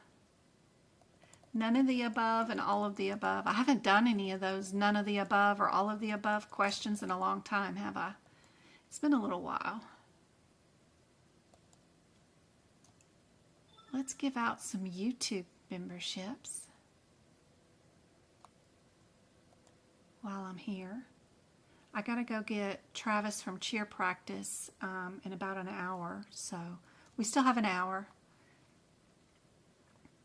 None of the above and all of the above. I haven't done any of those none of the above or all of the above questions in a long time, have I? It's been a little while. Let's give out some YouTube memberships while I'm here. I gotta go get Travis from cheer practice in about an hour, so we still have an hour.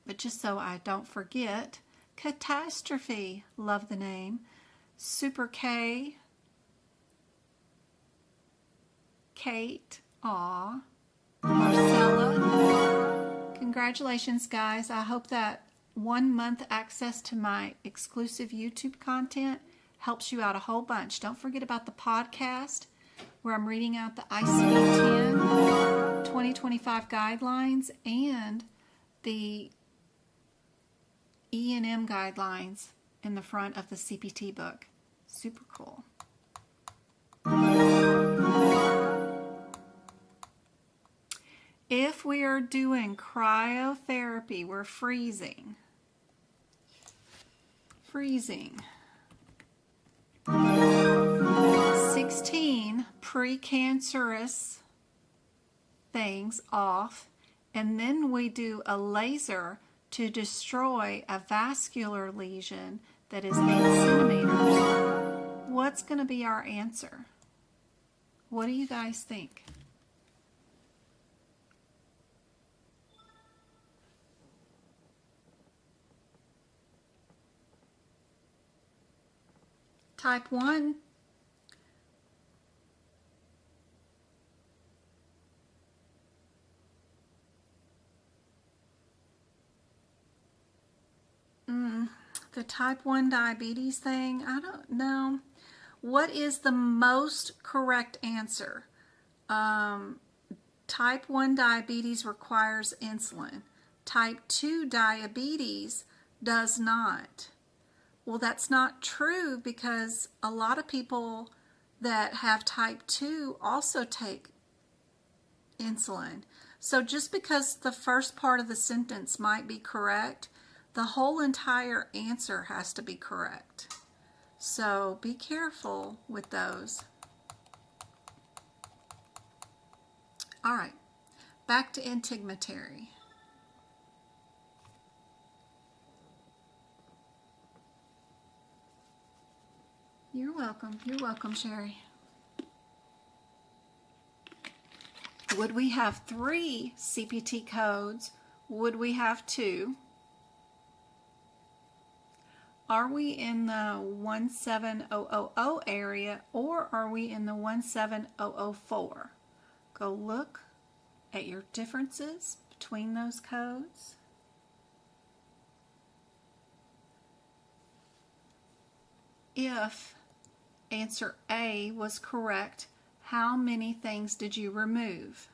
But just so I don't forget, Catastrophe, love the name. Super K, Kate, aw, Marcella. Congratulations, guys. I hope that 1 month access to my exclusive YouTube content helps you out a whole bunch. Don't forget about the podcast where I'm reading out the ICD-10 2025 guidelines and the E&M guidelines in the front of the CPT book. Super cool. If we are doing cryotherapy, we're freezing. 16 precancerous things off, and then we do a laser to destroy a vascular lesion that is 8 centimeters. What's going to be our answer? What do you guys think? Type 1. The type 1 diabetes thing, I don't know. What is the most correct answer? Type 1 diabetes requires insulin. Type 2 diabetes does not. Well, that's not true because a lot of people that have type 2 also take insulin. So just because the first part of the sentence might be correct, the whole entire answer has to be correct. So be careful with those. All right, back to integumentary. You're welcome, Sherry. Would we have 3 CPT codes? Would we have 2? Are we in the 17000 area or are we in the 17004? Go look at your differences between those codes. If answer A was correct, how many things did you remove?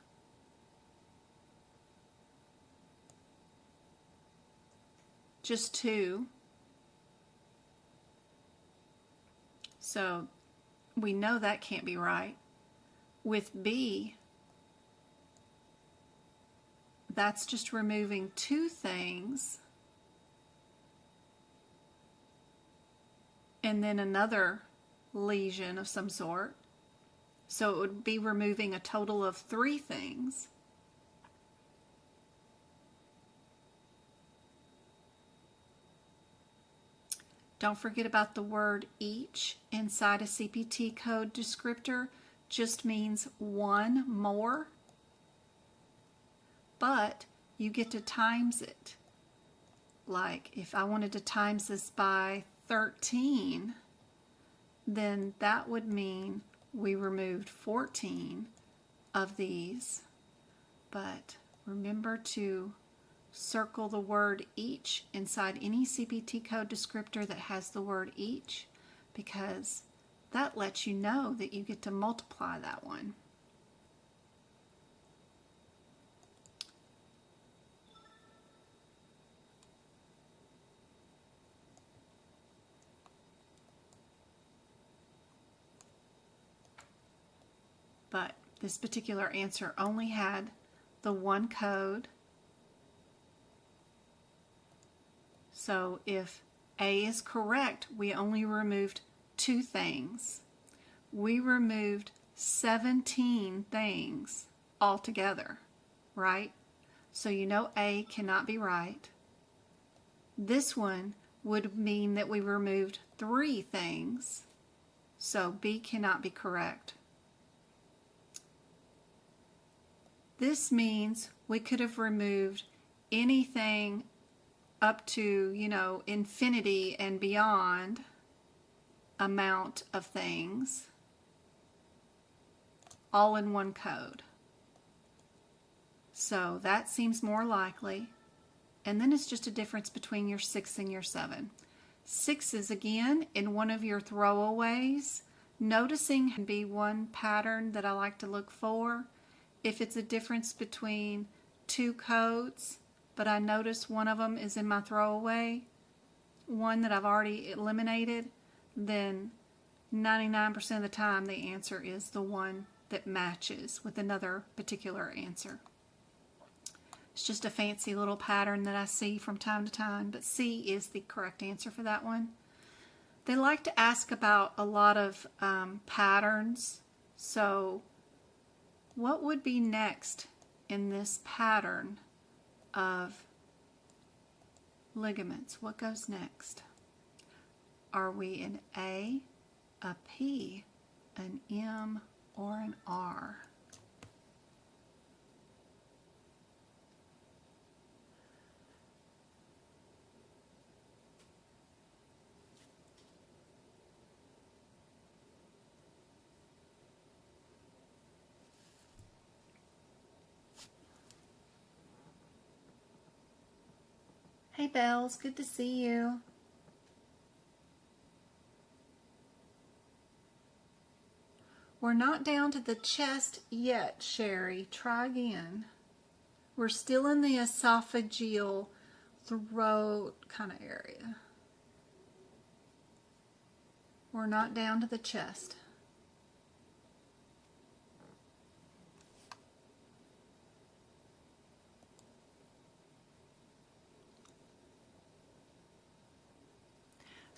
Just 2. So we know that can't be right. With B, that's just removing 2 things and then another lesion of some sort. So it would be removing a total of 3 things. Don't forget about the word each inside a CPT code descriptor. Just means 1 more, but you get to times it. Like if I wanted to times this by 13, then that would mean we removed 14 of these. But remember to circle the word each inside any CPT code descriptor that has the word each, because that lets you know that you get to multiply that one. But this particular answer only had the 1 code. So if A is correct, we only removed 2 things. We removed 17 things altogether, right? So you know A cannot be right. This one would mean that we removed 3 things. So B cannot be correct. This means we could have removed anything up to, infinity and beyond amount of things, all in one code. So that seems more likely. And then it's just a difference between your 6 and your 7. 6 is again in one of your throwaways. Noticing can be one pattern that I like to look for. If it's a difference between 2 codes, but I notice one of them is in my throwaway, one that I've already eliminated, then 99% of the time the answer is the one that matches with another particular answer. It's just a fancy little pattern that I see from time to time, but C is the correct answer for that one. They like to ask about a lot of patterns, so what would be next in this pattern of ligaments? What goes next? Are we an A, a P, an M, or an R? Hey Bells, good to see you. We're not down to the chest yet, Sherry. Try again. We're still in the esophageal throat kind of area. We're not down to the chest.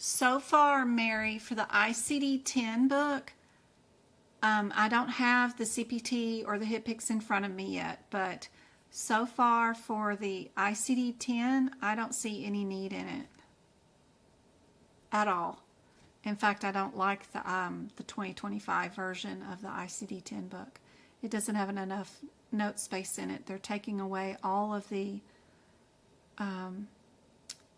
So far, Mary, for the ICD-10 book, I don't have the CPT or the HitPix in front of me yet, but so far for the ICD-10, I don't see any need in it at all. In fact, I don't like the 2025 version of the ICD-10 book. It doesn't have enough note space in it. They're taking away all of the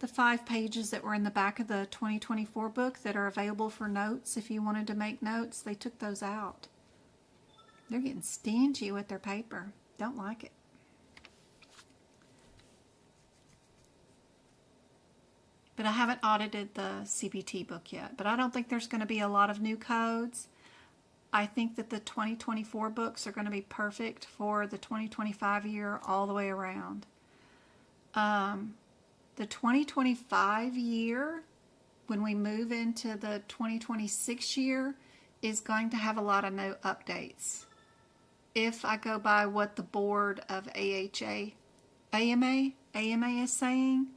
5 pages that were in the back of the 2024 book that are available for notes. If you wanted to make notes, they took those out. They're getting stingy with their paper. Don't like it. But I haven't audited the CPT book yet. But I don't think there's going to be a lot of new codes. I think that the 2024 books are going to be perfect for the 2025 year all the way around. The 2025 year, when we move into the 2026 year, is going to have a lot of no updates. If I go by what the board of AMA is saying,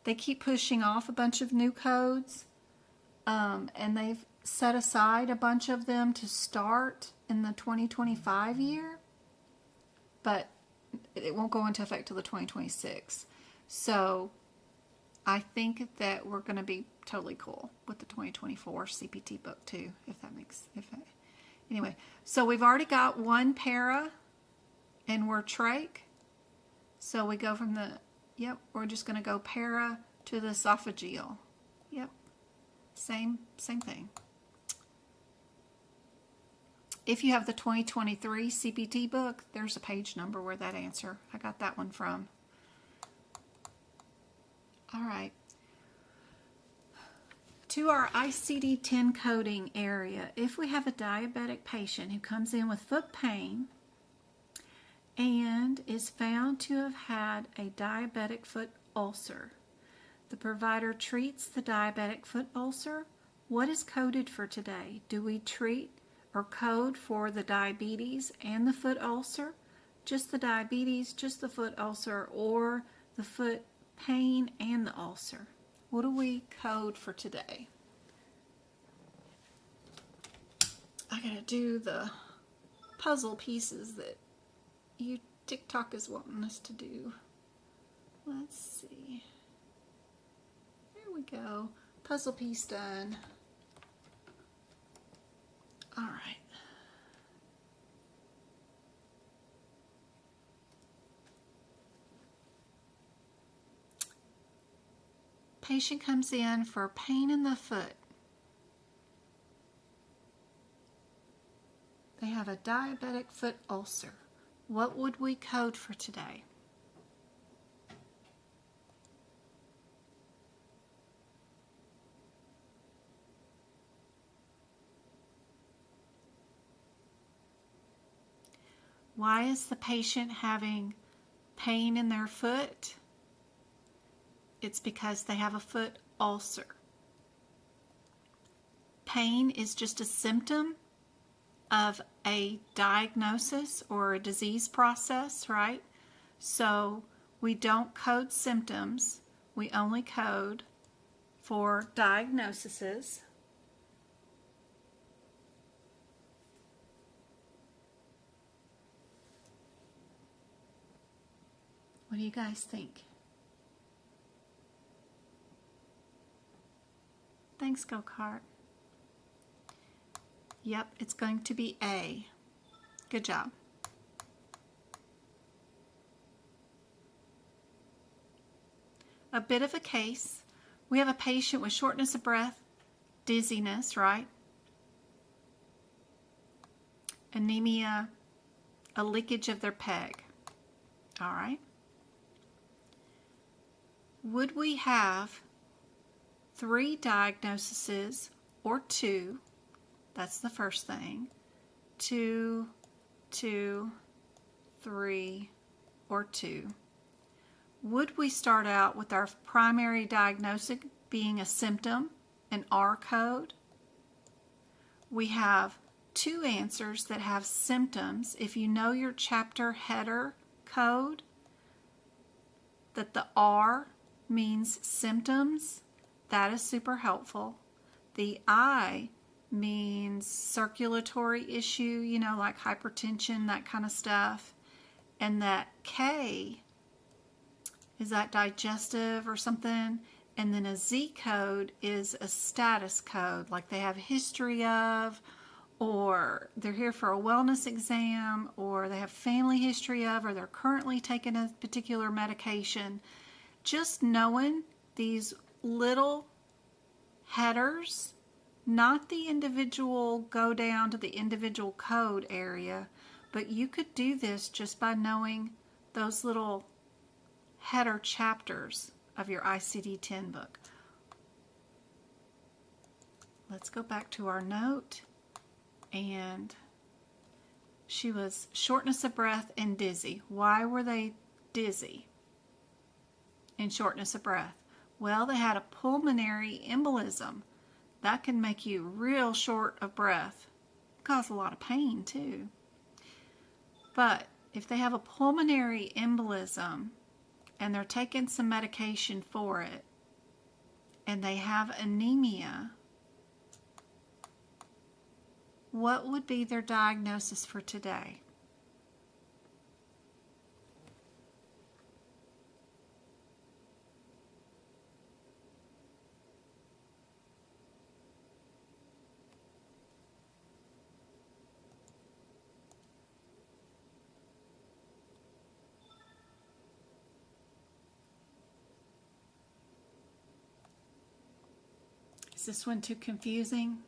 they keep pushing off a bunch of new codes, and they've set aside a bunch of them to start in the 2025 year, but it won't go into effect till the 2026. So I think that we're going to be totally cool with the 2024 CPT book too, anyway, so we've already got one para and we're trach. So we go from we're just going to go para to the esophageal. Yep. Same thing. If you have the 2023 CPT book, there's a page number where that answer. I got that one from. All right, to our ICD-10 coding area. If we have a diabetic patient who comes in with foot pain and is found to have had a diabetic foot ulcer, the provider treats the diabetic foot ulcer. What is coded for today? Do we treat or code for the diabetes and the foot ulcer, just the diabetes, just the foot ulcer, or the foot pain and the ulcer? What do we code for today? I gotta do the puzzle pieces that you TikTok is wanting us to do. Let's see. There we go. Puzzle piece done. All right. Patient comes in for pain in the foot. They have a diabetic foot ulcer. What would we code for today? Why is the patient having pain in their foot? It's because they have a foot ulcer. Pain is just a symptom of a diagnosis or a disease process, right? So we don't code symptoms. We only code for diagnoses. What do you guys think? Thanks, Go-Kart. Yep, it's going to be A. Good job. A bit of a case. We have a patient with shortness of breath, dizziness, right? Anemia, a leakage of their peg. All right. Would we have 3 diagnoses or 2? That's the first thing. 2, 2, 3, or 2. Would we start out with our primary diagnosis being a symptom, an R code? We have 2 answers that have symptoms. If you know your chapter header code, that the R means symptoms, that is super helpful. The I means circulatory issue, you know, like hypertension, that kind of stuff. And that K, is that digestive or something? And then a Z code is a status code, like they have history of, or they're here for a wellness exam, or they have family history of, or they're currently taking a particular medication. Just knowing these little headers, not the individual go down to the individual code area, but you could do this just by knowing those little header chapters of your ICD-10 book. Let's go back to our note. And she was shortness of breath and dizzy. Why were they dizzy and shortness of breath? Well, they had a pulmonary embolism. That can make you real short of breath. Cause a lot of pain too. But if they have a pulmonary embolism and they're taking some medication for it and they have anemia, what would be their diagnosis for today? Is this one too confusing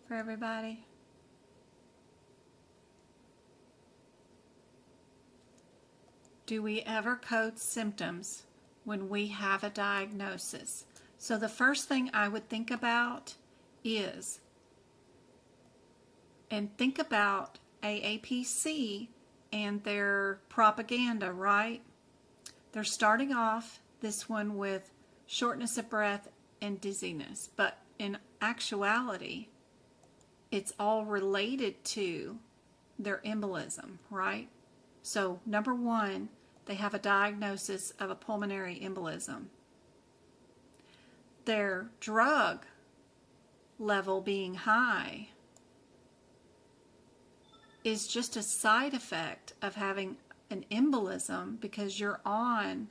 for everybody? Do we ever code symptoms when we have a diagnosis? So the first thing I would think about is, and think about AAPC and their propaganda, right? They're starting off this one with shortness of breath and dizziness, but in actuality, it's all related to their embolism, right? So number 1, they have a diagnosis of a pulmonary embolism. Their drug level being high is just a side effect of having an embolism because you're on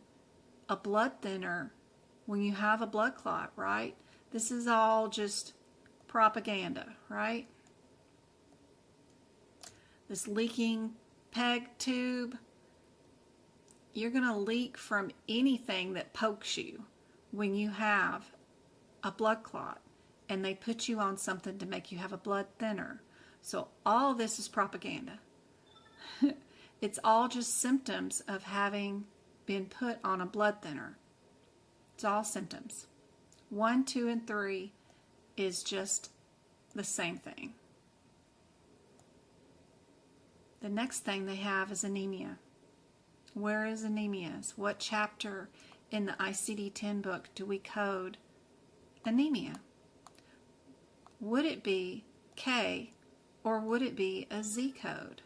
a blood thinner when you have a blood clot, right? This is all just propaganda, right? This leaking PEG tube, you're going to leak from anything that pokes you when you have a blood clot, and they put you on something to make you have a blood thinner. So all this is propaganda. It's all just symptoms of having been put on a blood thinner. It's all symptoms. 1, 2, and 3 is just the same thing. The next thing they have is anemia. Where is anemia? What chapter in the ICD-10 book do we code anemia? Would it be K or would it be a Z code?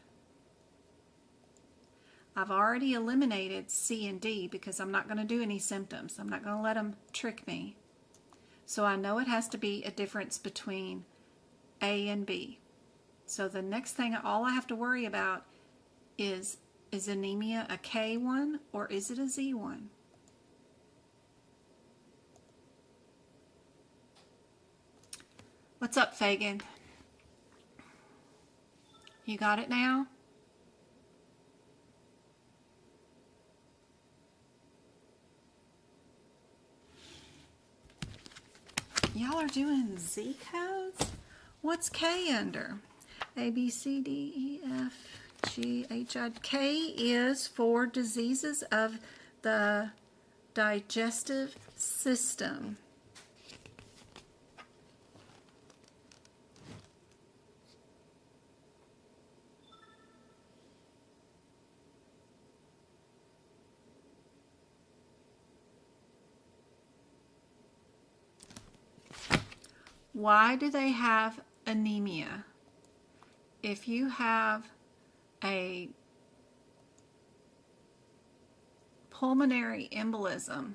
I've already eliminated C and D because I'm not going to do any symptoms. I'm not going to let them trick me. So I know it has to be a difference between A and B. So the next thing, all I have to worry about is anemia a K one or is it a Z one? What's up, Fagan? You got it now? Y'all are doing Z codes? What's K under? A, B, C, D, E, F, G, H, I. K is for diseases of the digestive system. Why do they have anemia? If you have a pulmonary embolism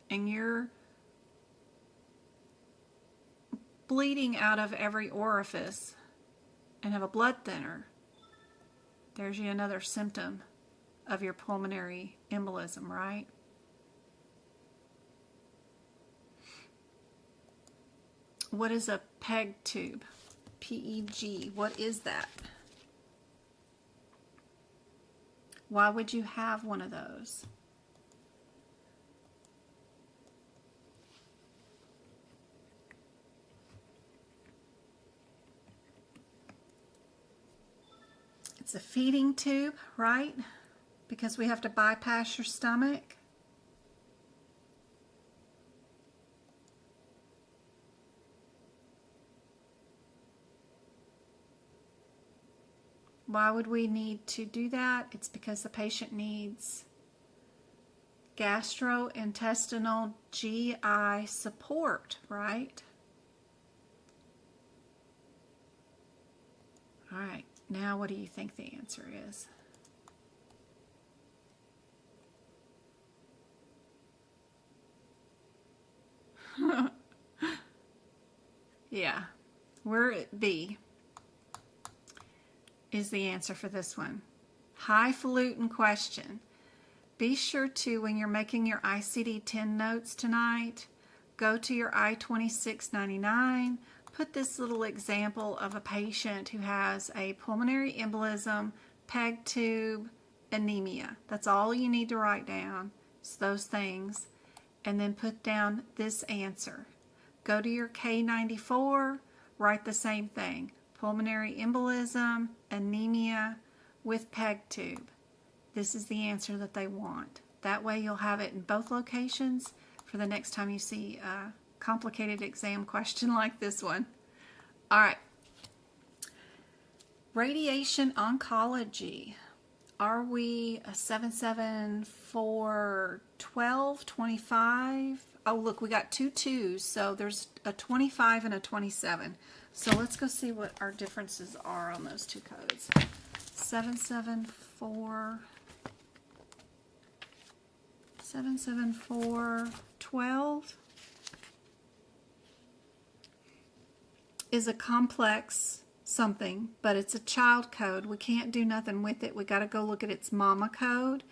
and you're bleeding out of every orifice and have a blood thinner, there's yet another symptom of your pulmonary embolism, right? What is a PEG tube? PEG, what is that? Why would you have one of those? It's a feeding tube, right? Because we have to bypass your stomach. Why would we need to do that? It's because the patient needs gastrointestinal GI support, right? All right, now what do you think the answer is? Yeah, we're at B. Is the answer for this one. Highfalutin question. Be sure to, when you're making your ICD-10 notes tonight, go to your I-2699, put this little example of a patient who has a pulmonary embolism, PEG tube, anemia. That's all you need to write down. It's those things. And then put down this answer. Go to your K94, write the same thing. Pulmonary embolism, anemia with PEG tube. This is the answer that they want. That way you'll have it in both locations for the next time you see a complicated exam question like this one. All right. Radiation oncology. Are we a 77412, 25? Oh, look, we got two twos, so there's a 25 and a 27. So let's go see what our differences are on those two codes. 77412 is a complex something, but it's a child code. We can't do nothing with it. We got to go look at its mama code.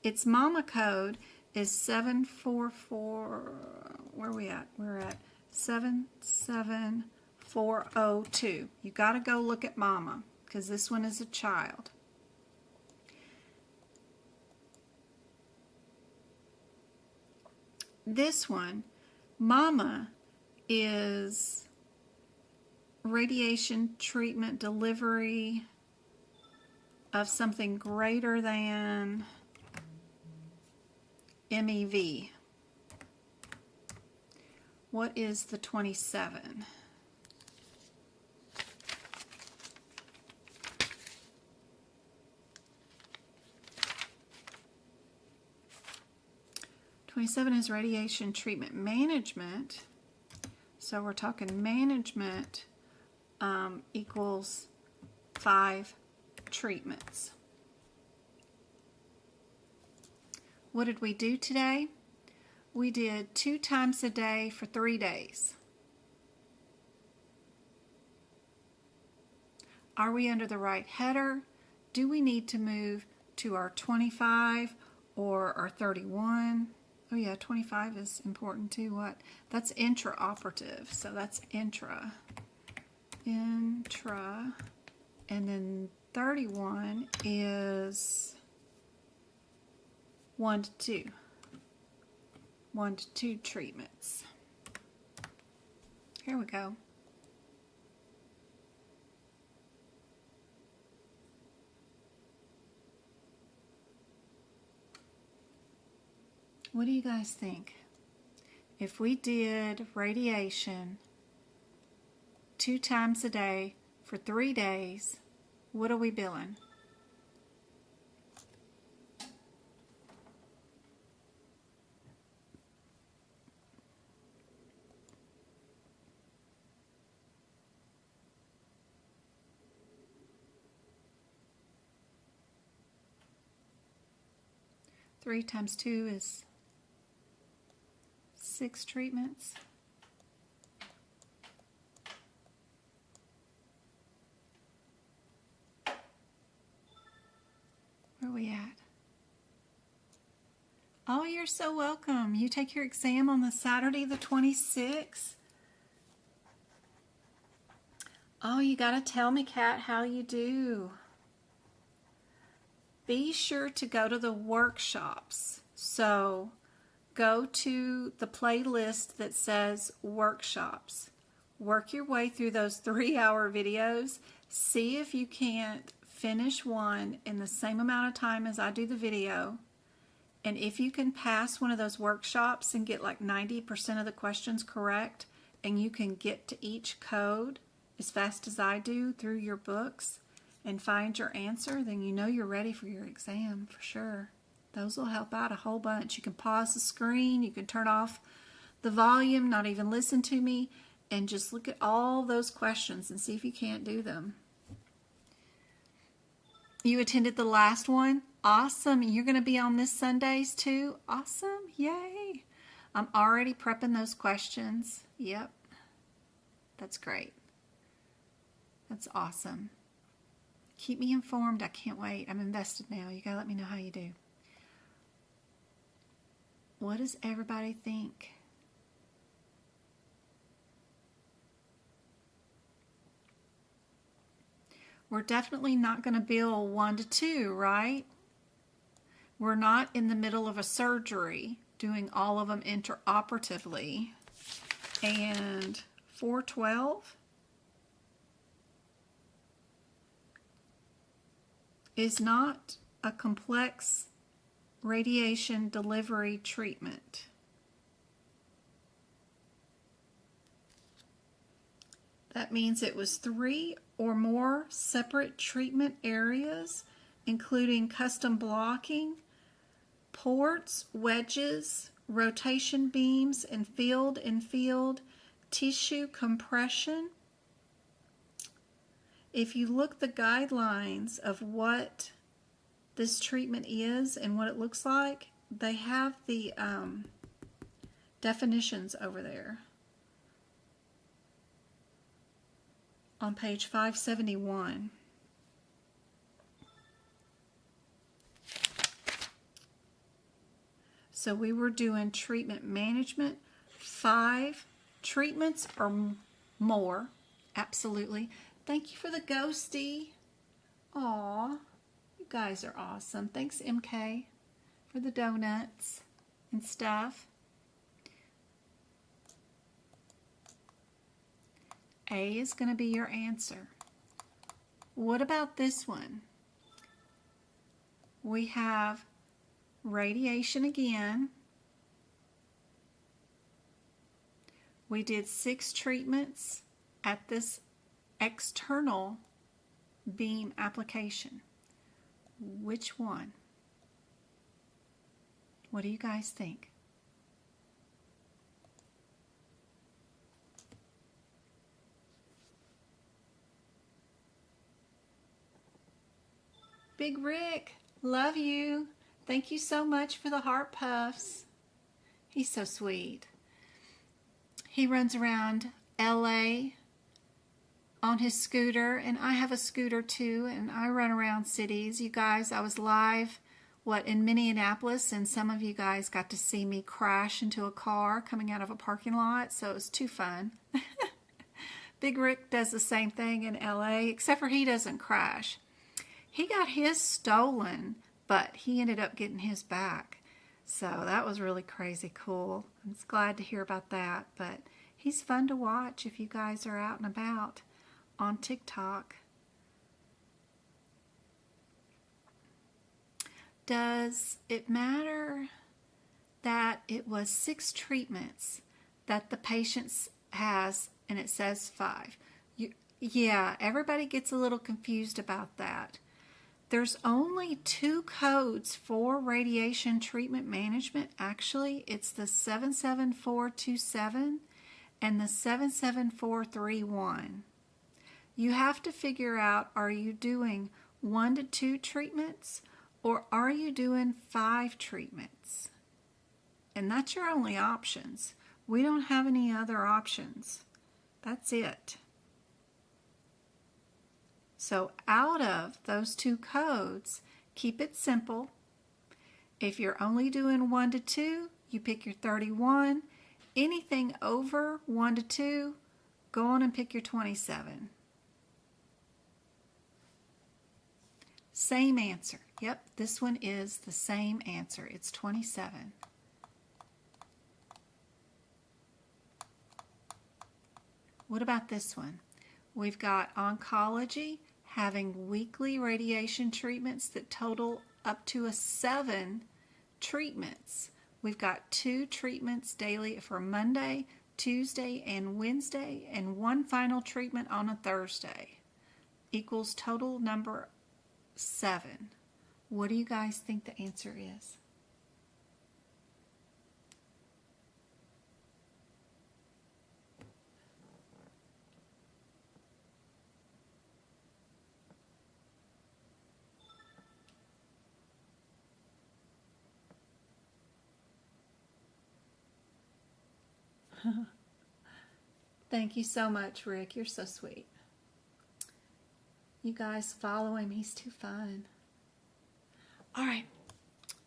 Its mama code is 744, where are we at? We're at 77402. You got to go look at mama because this one is a child. This one, mama, is radiation treatment delivery of something greater than MEV. What is the 27? '27 is radiation treatment management. So we're talking management equals 5 treatments. What did we do today? We did 2 times a day for 3 days. Are we under the right header? Do we need to move to our 25 or our 31? Oh yeah, 25 is important too. What? That's intraoperative. So that's intra. And then 31 is 1 to 2. 1 to 2 treatments. Here we go. What do you guys think? If we did radiation 2 times a day for 3 days, what are we billing? Three times 2 is 6 treatments. Where are we at? Oh, you're so welcome. You take your exam on the Saturday the 26th. Oh, you gotta tell me, Kat, how you do. Be sure to go to the workshops. So go to the playlist that says workshops. Work your way through those 3-hour videos. See if you can't finish one in the same amount of time as I do the video. And if you can pass one of those workshops and get like 90% of the questions correct, and you can get to each code as fast as I do through your books and find your answer, then you know you're ready for your exam for sure. Those will help out a whole bunch. You can pause the screen, you can turn off the volume, not even listen to me, and just look at all those questions and see if you can't do them. You attended the last one? Awesome. You're going to be on this Sundays too? Awesome. Yay. I'm already prepping those questions. Yep. That's great. That's awesome. Keep me informed. I can't wait. I'm invested now. You got to let me know how you do. What does everybody think? We're definitely not going to bill 1 to 2, right? We're not in the middle of a surgery doing all of them intraoperatively. And 412 is not a complex radiation delivery treatment. That means it was 3 or more separate treatment areas, including custom blocking, ports, wedges, rotation beams, and field tissue compression. If you look the guidelines of what this treatment is and what it looks like, they have the definitions over there. on page 571. So we were doing treatment management, 5 treatments or more. Absolutely. Thank you for the ghosty. Aw, you guys are awesome. Thanks, MK, for the donuts and stuff. A is going to be your answer. What about this one? We have radiation again. We did 6 treatments at this external beam application. Which one? What do you guys think? Big Rick, love you. Thank you so much for the heart puffs. He's so sweet. He runs around LA on his scooter, and I have a scooter too, and I run around cities. You guys, I was live, in Minneapolis, and some of you guys got to see me crash into a car coming out of a parking lot, so it was too fun. Big Rick does the same thing in LA, except for he doesn't crash. He got his stolen, but he ended up getting his back. So that was really crazy cool. I'm just glad to hear about that. But he's fun to watch if you guys are out and about on TikTok. Does it matter that it was 6 treatments that the patient has and it says 5? Yeah, everybody gets a little confused about that. There's only 2 codes for radiation treatment management. Actually, it's the 77427 and the 77431. You have to figure out, are you doing 1 to 2 treatments or are you doing 5 treatments? And that's your only options. We don't have any other options. That's it. So out of those 2 codes, keep it simple. If you're only doing 1 to 2, you pick your 31. Anything over 1 to 2, go on and pick your 27. Same answer. Yep, this one is the same answer. It's 27. What about this one? We've got oncology, having weekly radiation treatments that total up to 7 treatments. We've got 2 treatments daily for Monday, Tuesday, and Wednesday, and 1 final treatment on a Thursday. Equals total number 7. What do you guys think the answer is? Thank you so much, Rick. You're so sweet. You guys follow him. He's too fun. All right.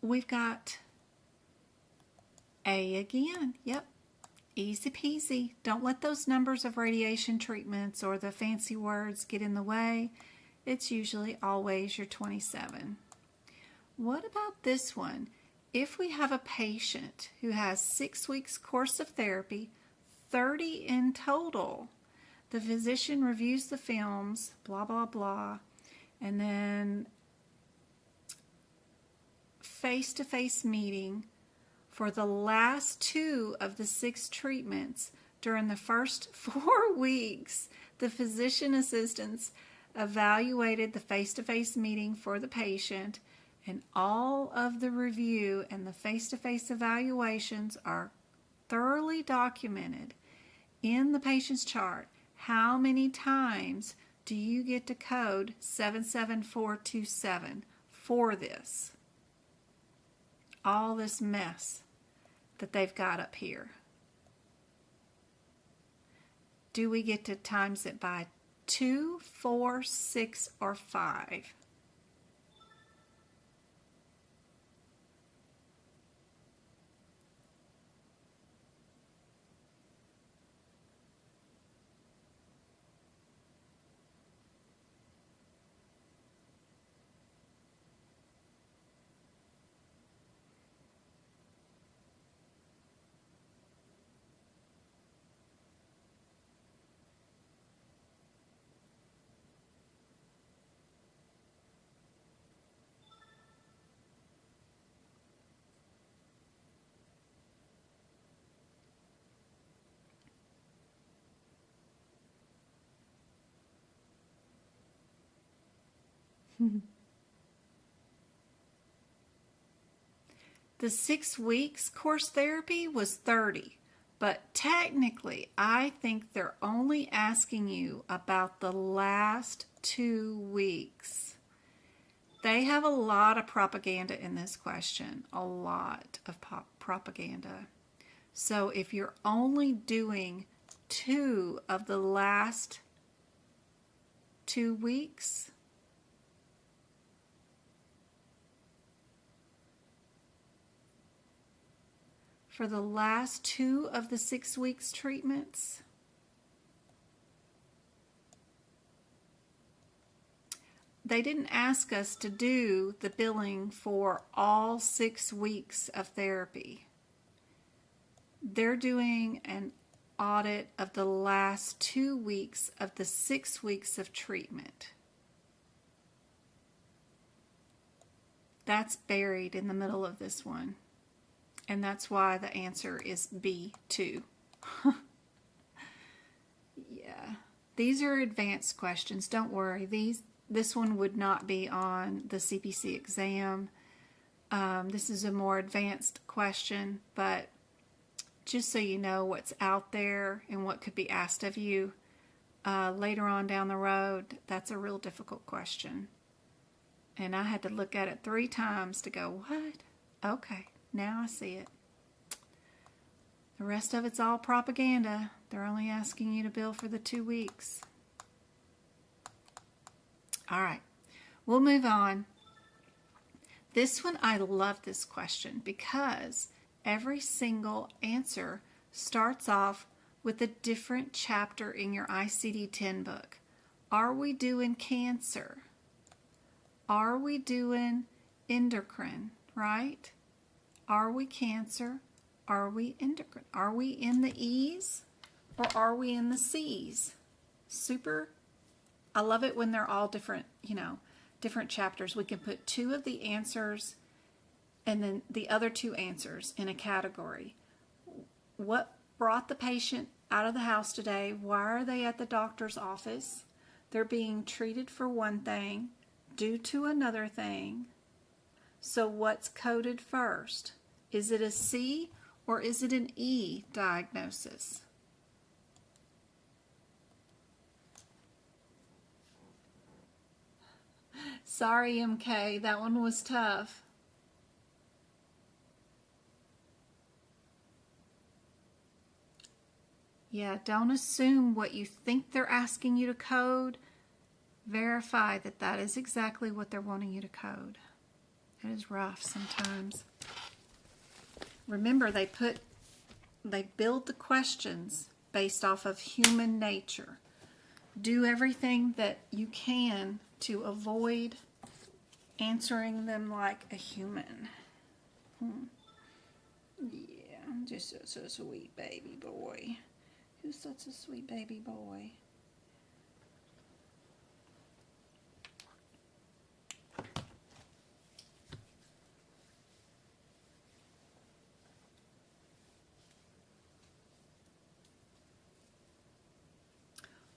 We've got A again. Yep. Easy peasy. Don't let those numbers of radiation treatments or the fancy words get in the way. It's usually always your 27. What about this one? If we have a patient who has 6 weeks course of therapy, 30 in total, the physician reviews the films, blah, blah, blah, and then face-to-face meeting for the last 2 of the 6 treatments. During the first 4 weeks, the physician assistants evaluated the face-to-face meeting for the patient, and all of the review and the face-to-face evaluations are thoroughly documented in the patient's chart. How many times do you get to code 77427 for this? All this mess that they've got up here. Do we get to times it by 2, 4, 6, or 5? The 6 weeks course therapy was 30, but technically I think they're only asking you about the last 2 weeks. They have a lot of propaganda in this question, a lot of propaganda. So if you're only doing 2 of the last 2 weeks, for the last 2 of the 6 weeks treatments, they didn't ask us to do the billing for all 6 weeks of therapy. They're doing an audit of the last 2 weeks of the 6 weeks of treatment. That's buried in the middle of this one. And that's why the answer is B2. Yeah. These are advanced questions. Don't worry. This one would not be on the CPC exam. This is a more advanced question, but just so you know what's out there and what could be asked of you later on down the road, that's a real difficult question. And I had to look at it 3 times to go, what? Okay. Now I see it. The rest of it's all propaganda. They're only asking you to bill for the 2 weeks. All right, we'll move on. This one, I love this question because every single answer starts off with a different chapter in your ICD-10 book. Are we doing cancer? Are we doing endocrine, right? Are we cancer? Are we endocrine? Are we in the E's or are we in the C's? Super. I love it when they're all different, different chapters. We can put 2 of the answers and then the other 2 answers in a category. What brought the patient out of the house today? Why are they at the doctor's office? They're being treated for one thing due to another thing. So what's coded first? Is it a C or is it an E diagnosis? Sorry, MK, that one was tough. Yeah, don't assume what you think they're asking you to code. Verify that that is exactly what they're wanting you to code. It is rough sometimes. Remember, they build the questions based off of human nature. Do everything that you can to avoid answering them like a human. Yeah, just such a sweet baby boy. Who's such a sweet baby boy?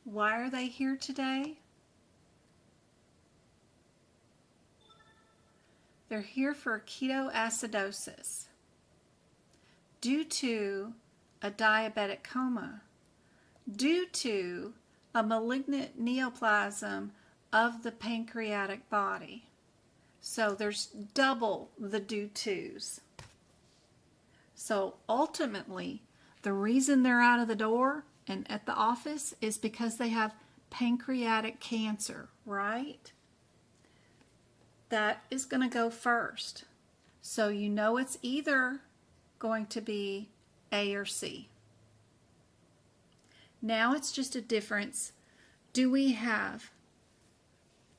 Why are they here today? They're here for ketoacidosis due to a diabetic coma, due to a malignant neoplasm of the pancreatic body. So there's double the due tos. So ultimately, the reason they're out of the door and at the office is because they have pancreatic cancer, right? That is going to go first. So you know it's either going to be A or C. Now it's just a difference. Do we have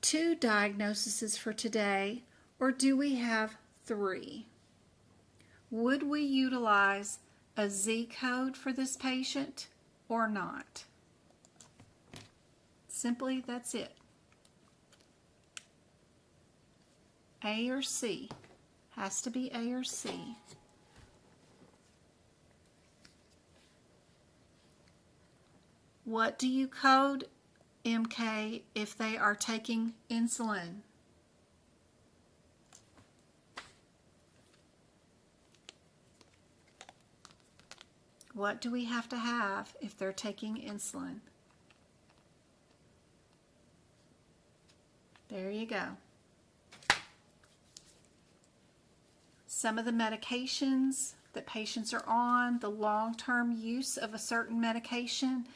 2 diagnoses for today, or do we have 3? Would we utilize a Z code for this patient or not? Simply, that's it. A or C. Has to be A or C. What do you code, MK, if they are taking insulin? What do we have to have if they're taking insulin? There you go. Some of the medications that patients are on, the long-term use of a certain medication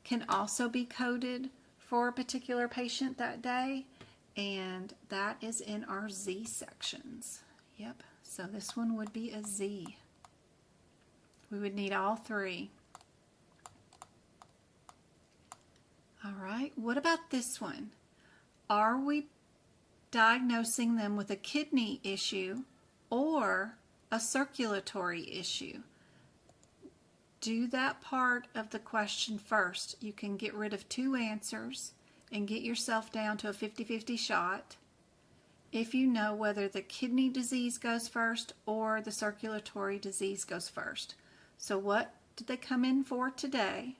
can also be coded for a particular patient that day, and that is in our Z sections. Yep, so this one would be a Z. We would need all 3. All right, what about this one? Are we diagnosing them with a kidney issue or a circulatory issue? Do that part of the question first. You can get rid of 2 answers and get yourself down to a 50-50 shot if you know whether the kidney disease goes first or the circulatory disease goes first. So what did they come in for today?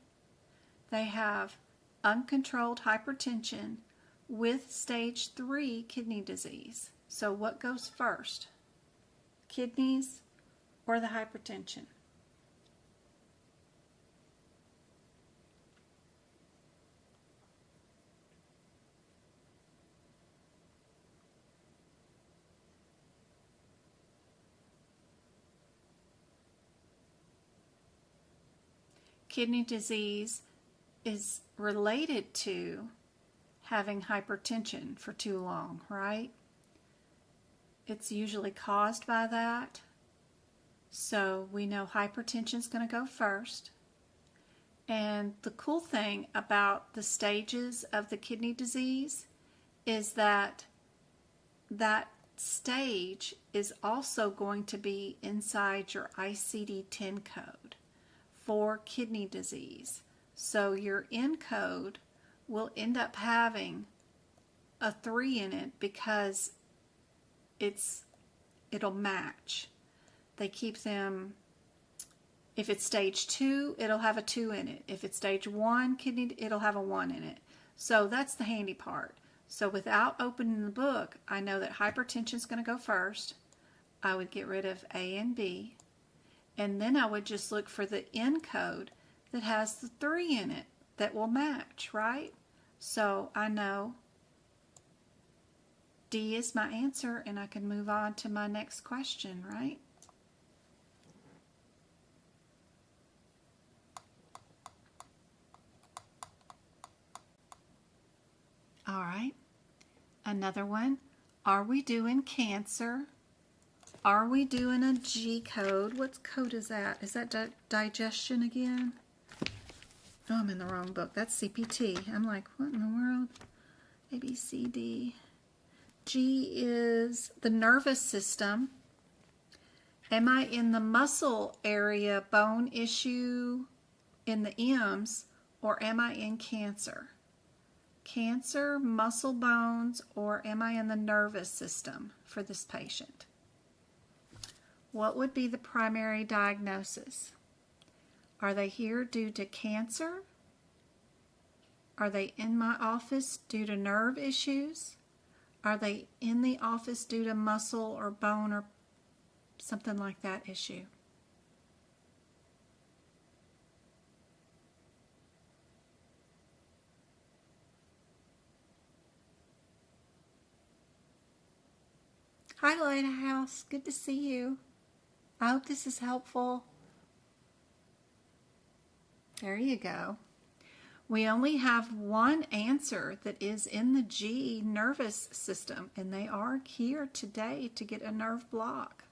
They have uncontrolled hypertension with stage 3 kidney disease. So what goes first? Kidneys or the hypertension? Kidney disease is related to having hypertension for too long, right? It's usually caused by that. So we know hypertension is going to go first. And the cool thing about the stages of the kidney disease is that that stage is also going to be inside your ICD-10 code for kidney disease. So your N code will end up having a 3 in it because it'll match. They keep them, if it's stage 2, it'll have a 2 in it. If it's stage 1 kidney, it'll have a 1 in it. So that's the handy part. So without opening the book, I know that hypertension is going to go first. I would get rid of A and B. And then I would just look for the N code that has the 3 in it that will match, right? So I know D is my answer, and I can move on to my next question, right? All right, another one. Are we doing cancer? Are we doing a G code? What code is that? Is that digestion again? Oh, I'm in the wrong book. That's CPT. I'm like, what in the world? A, B, C, D. G is the nervous system. Am I in the muscle area, bone issue in the M's, or am I in cancer? Cancer, muscle, bones, or am I in the nervous system for this patient? What would be the primary diagnosis? Are they here due to cancer? Are they in my office due to nerve issues? Are they in the office due to muscle or bone or something like that issue? Hi, Lighthouse. Good to see you. I hope this is helpful. There you go. We only have one answer that is in the G, nervous system, and they are here today to get a nerve block.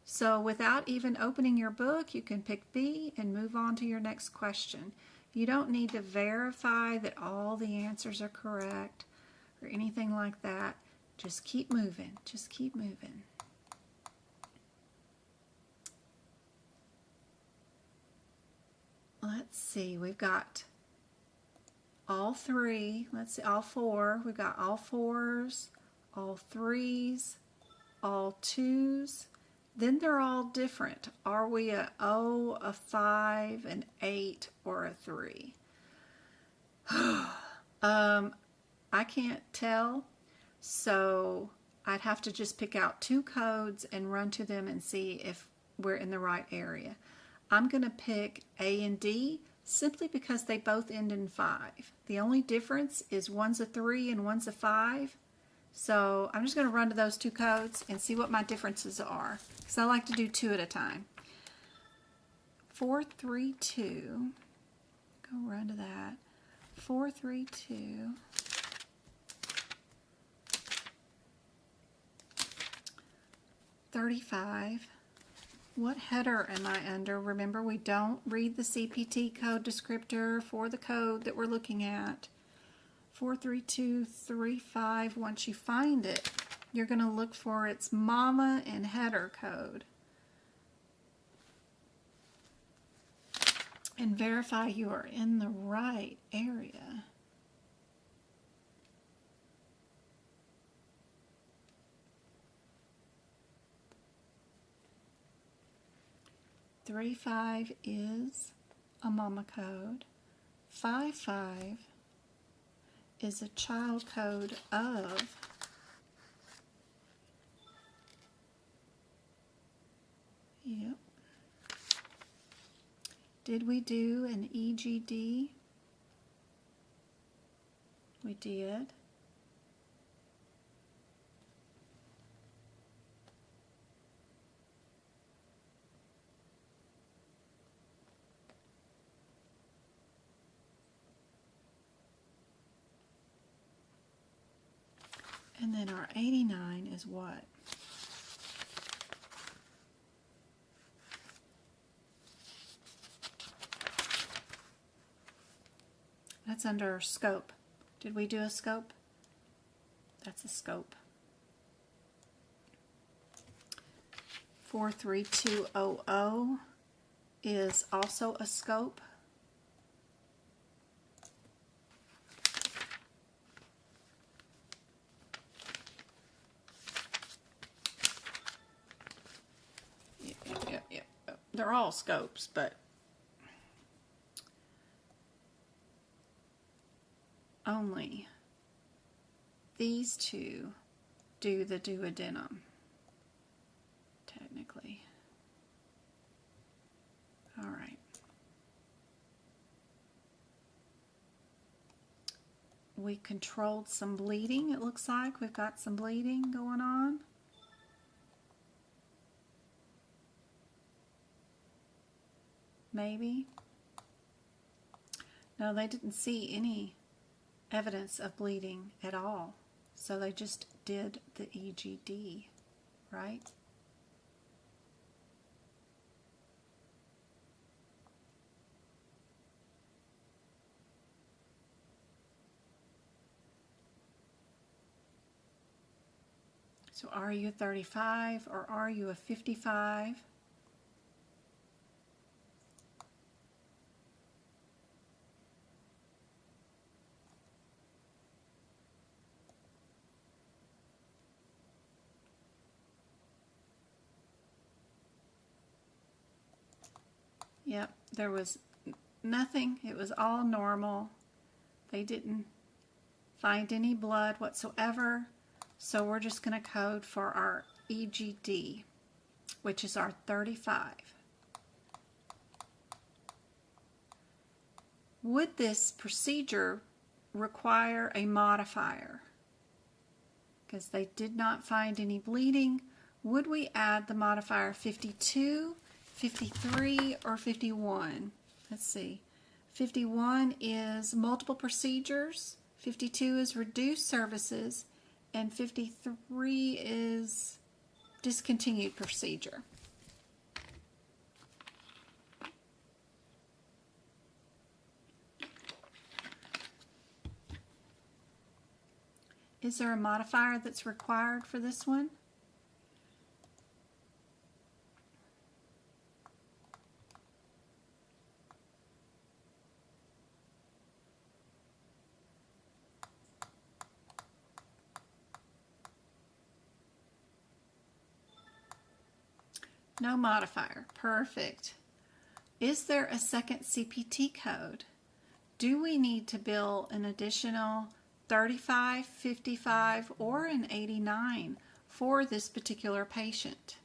So without even opening your book, you can pick B and move on to your next question. You don't need to verify that all the answers are correct or anything like that. Just keep moving. Just keep moving. Let's see, we've got all three. Let's see, all four. We've got all fours, all threes, all twos. Then they're all different. Are we a O, a 5, an 8, or a 3? I can't tell, so I'd have to just pick out two codes and run to them and see if we're in the right area. I'm going to pick A and D simply because they both end in 5. The only difference is one's a 3 and one's a 5. So I'm just going to run to those two codes and see what my differences are, because I like to do 2 at a time. 432, go run to that. 432. 35. What header am I under? Remember, we don't read the CPT code descriptor for the code that we're looking at. 43235. Once you find it, you're going to look for its mama and header code and verify you are in the right area. Three five is a mama code. 55 is a child code of yep. Did we do an EGD? We did. And then our 89 is what? That's under scope. Did we do a scope? That's a scope. 43200 is also a scope. Yep. They're all scopes, but only these two do the duodenum, technically. All right. We controlled some bleeding, it looks like. We've got some bleeding going on. Maybe. No, they didn't see any evidence of bleeding at all. So they just did the EGD, right? So are you a 35 or are you a 55? Yep, there was nothing. It was all normal. They didn't find any blood whatsoever. So we're just going to code for our EGD, which is our 35. Would this procedure require a modifier? Because they did not find any bleeding. Would we add the modifier 52, 53, or 51? Let's see. 51 is multiple procedures. 52 is reduced services. And 53 is discontinued procedure. Is there a modifier that's required for this one? No modifier. Perfect. Is there a second CPT code? Do we need to bill an additional 35, 55, or an 89 for this particular patient?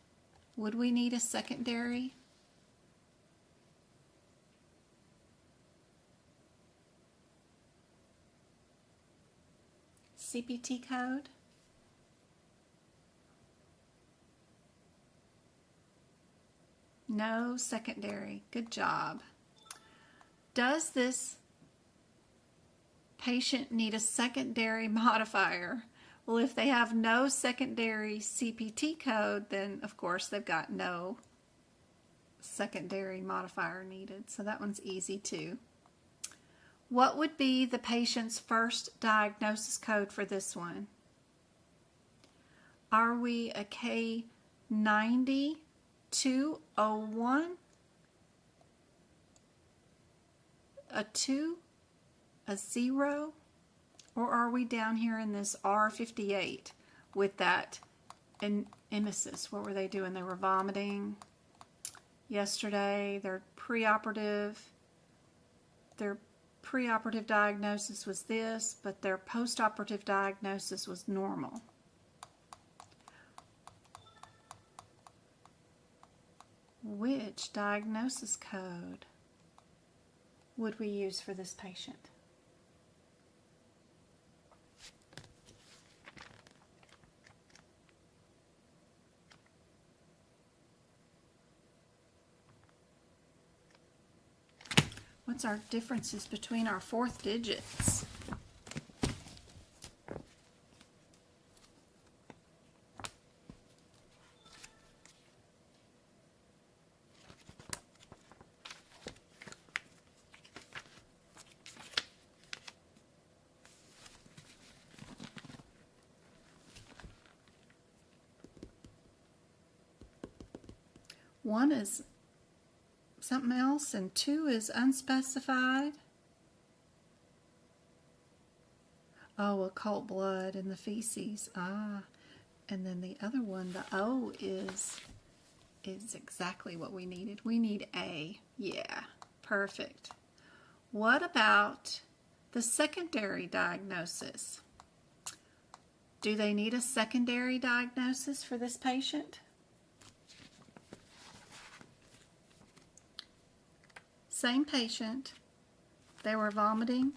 Would we need a secondary? CPT code? No secondary. Good job. Does this patient need a secondary modifier? Well, if they have no secondary CPT code, then of course they've got no secondary modifier needed. So that one's easy too. What would be the patient's first diagnosis code for this one? Are we a K90? 201, a 2, a 0, or are we down here in this R58 with that emesis? What were they doing? They were vomiting yesterday. Their preoperative diagnosis was this, but their postoperative diagnosis was normal. Which diagnosis code would we use for this patient? What's our differences between our fourth digits? One is something else and 2 is unspecified. Oh, occult blood in the feces. Ah, and then the other one, the O is exactly what we needed. We need A. Yeah, perfect. What about the secondary diagnosis? Do they need a secondary diagnosis for this patient? Same patient. They were vomiting.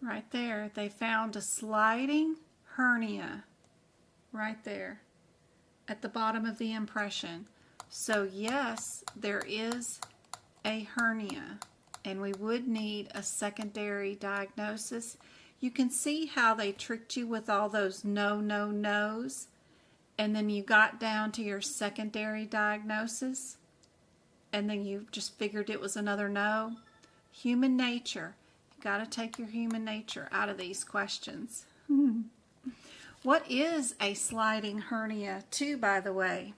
Right there, they found a sliding hernia right there at the bottom of the impression. So yes, there is a hernia and we would need a secondary diagnosis. You can see how they tricked you with all those no's, and then you got down to your secondary diagnosis and then you just figured it was another no. Human nature. Got to take your human nature out of these questions. What is a sliding hernia too, by the way?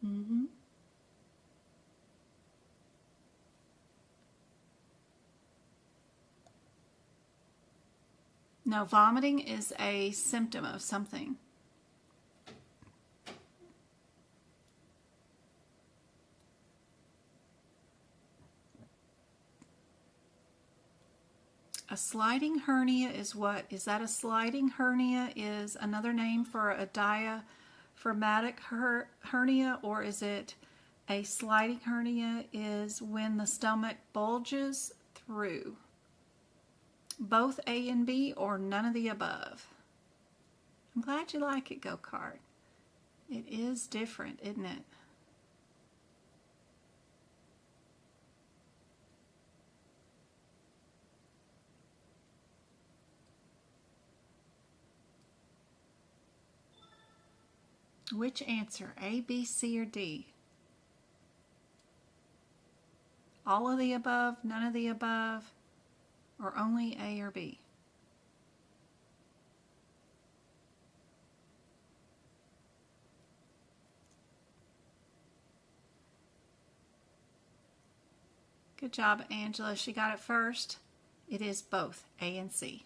Mm-hmm. No, vomiting is a symptom of something. A sliding hernia is what? Is that a sliding hernia is another name for a diaphragmatic hernia, or is it a sliding hernia is when the stomach bulges through? Both A and B or none of the above? I'm glad you like it, Go-Kart. It is different, isn't it? Which answer? A, B, C, or D? All of the above, none of the above, or only A or B? Good job, Angela. She got it first. It is both A and C.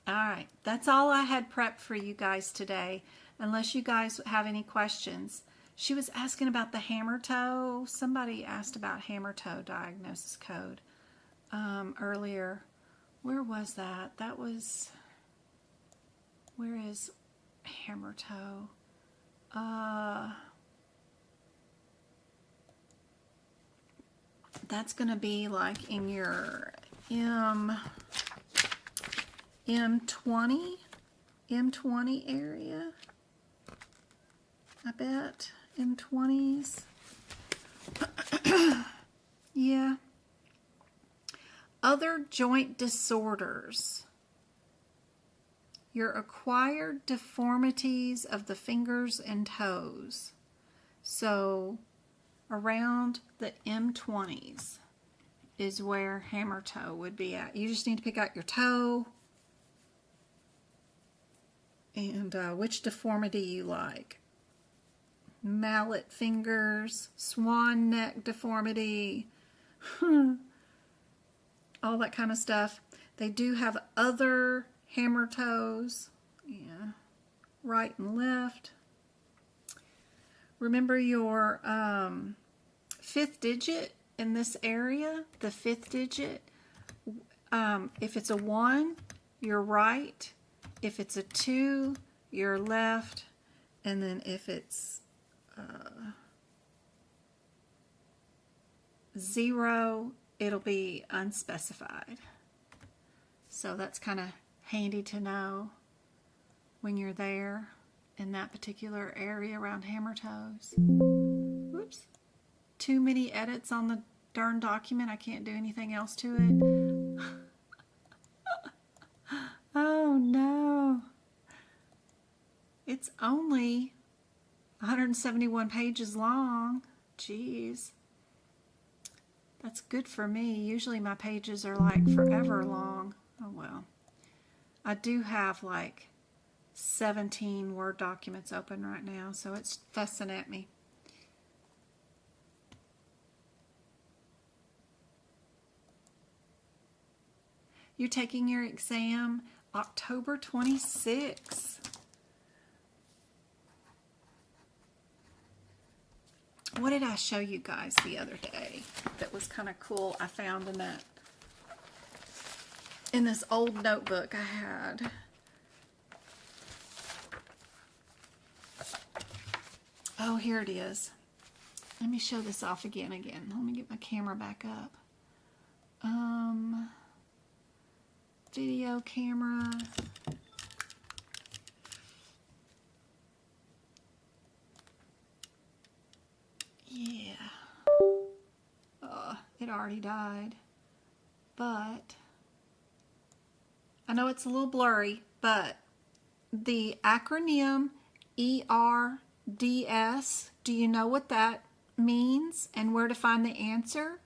All right, that's all I had prepped for you guys today, unless you guys have any questions. She was asking about the hammer toe. Somebody asked about hammer toe diagnosis code earlier. Where was that? That was, where is hammer toe? That's going to be like in your M20 area, I bet. M20s. Yeah. Other joint disorders. Your acquired deformities of the fingers and toes. So around the M20s is where hammer toe would be at. You just need to pick out your toe and which deformity you like. Mallet fingers, swan neck deformity, all that kind of stuff. They do have other hammer toes, yeah, right and left. Remember your fifth digit in this area, the fifth digit. If it's a 1, you're right. If it's a 2, you're left. And then if it's 0, it'll be unspecified. So that's kind of handy to know when you're there in that particular area around hammer toes. Whoops. Too many edits on the darn document. I can't do anything else to it. Oh no. It's only 171 pages long. Jeez. That's good for me. Usually my pages are like forever long. Oh well. I do have like 17 Word documents open right now, so it's fussing at me. You're taking your exam October 26th. What did I show you guys the other day that was kind of cool? I found in this old notebook I had. Oh, here it is. Let me show this off again. Let me get my camera back up. Video camera. Yeah. It already died. But I know it's a little blurry, but the acronym ERDS, do you know what that means and where to find the answer?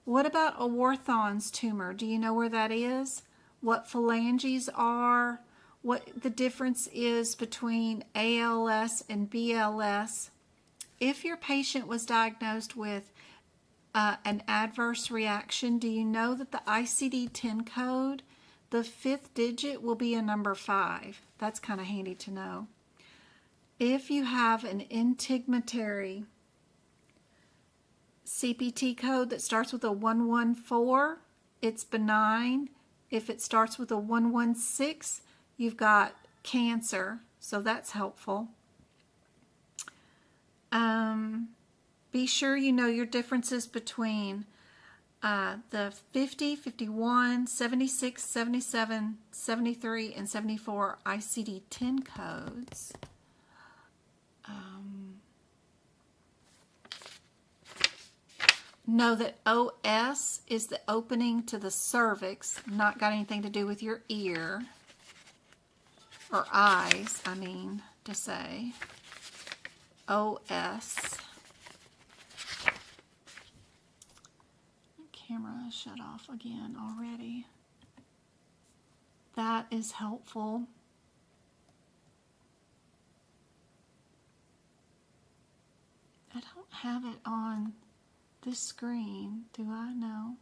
What about a Warthin's tumor? Do you know where that is? What phalanges are? what the difference is between ALS and BLS. If your patient was diagnosed with an adverse reaction, do you know that the ICD-10 code, the 5th digit will be a number 5? That's kind of handy to know. If you have an integumentary CPT code that starts with a 114, it's benign. If it starts with a 116, you've got cancer, so that's helpful. Be sure you know your differences between the 50, 51, 76, 77, 73, and 74 ICD-10 codes. Know that OS is the opening to the cervix, not got anything to do with your ear, or eyes, I mean to say. OS. Camera shut off again already. That is helpful. I don't have it on this screen, do I? No.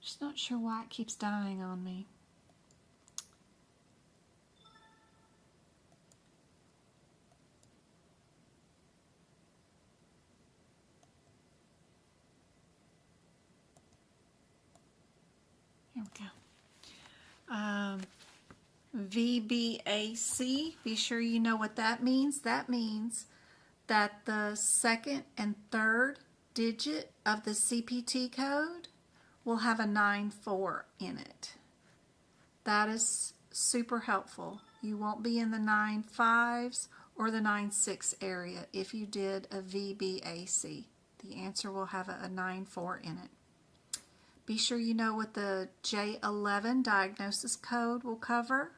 Just not sure why it keeps dying on me. Here we go. VBAC, be sure you know what that means. That means that the 2nd and 3rd digit of the CPT code will have a 9-4 in it. That is super helpful. You won't be in the 9-5s or the 9-6 area if you did a VBAC. The answer will have a 9-4 in it. Be sure you know what the J11 diagnosis code will cover.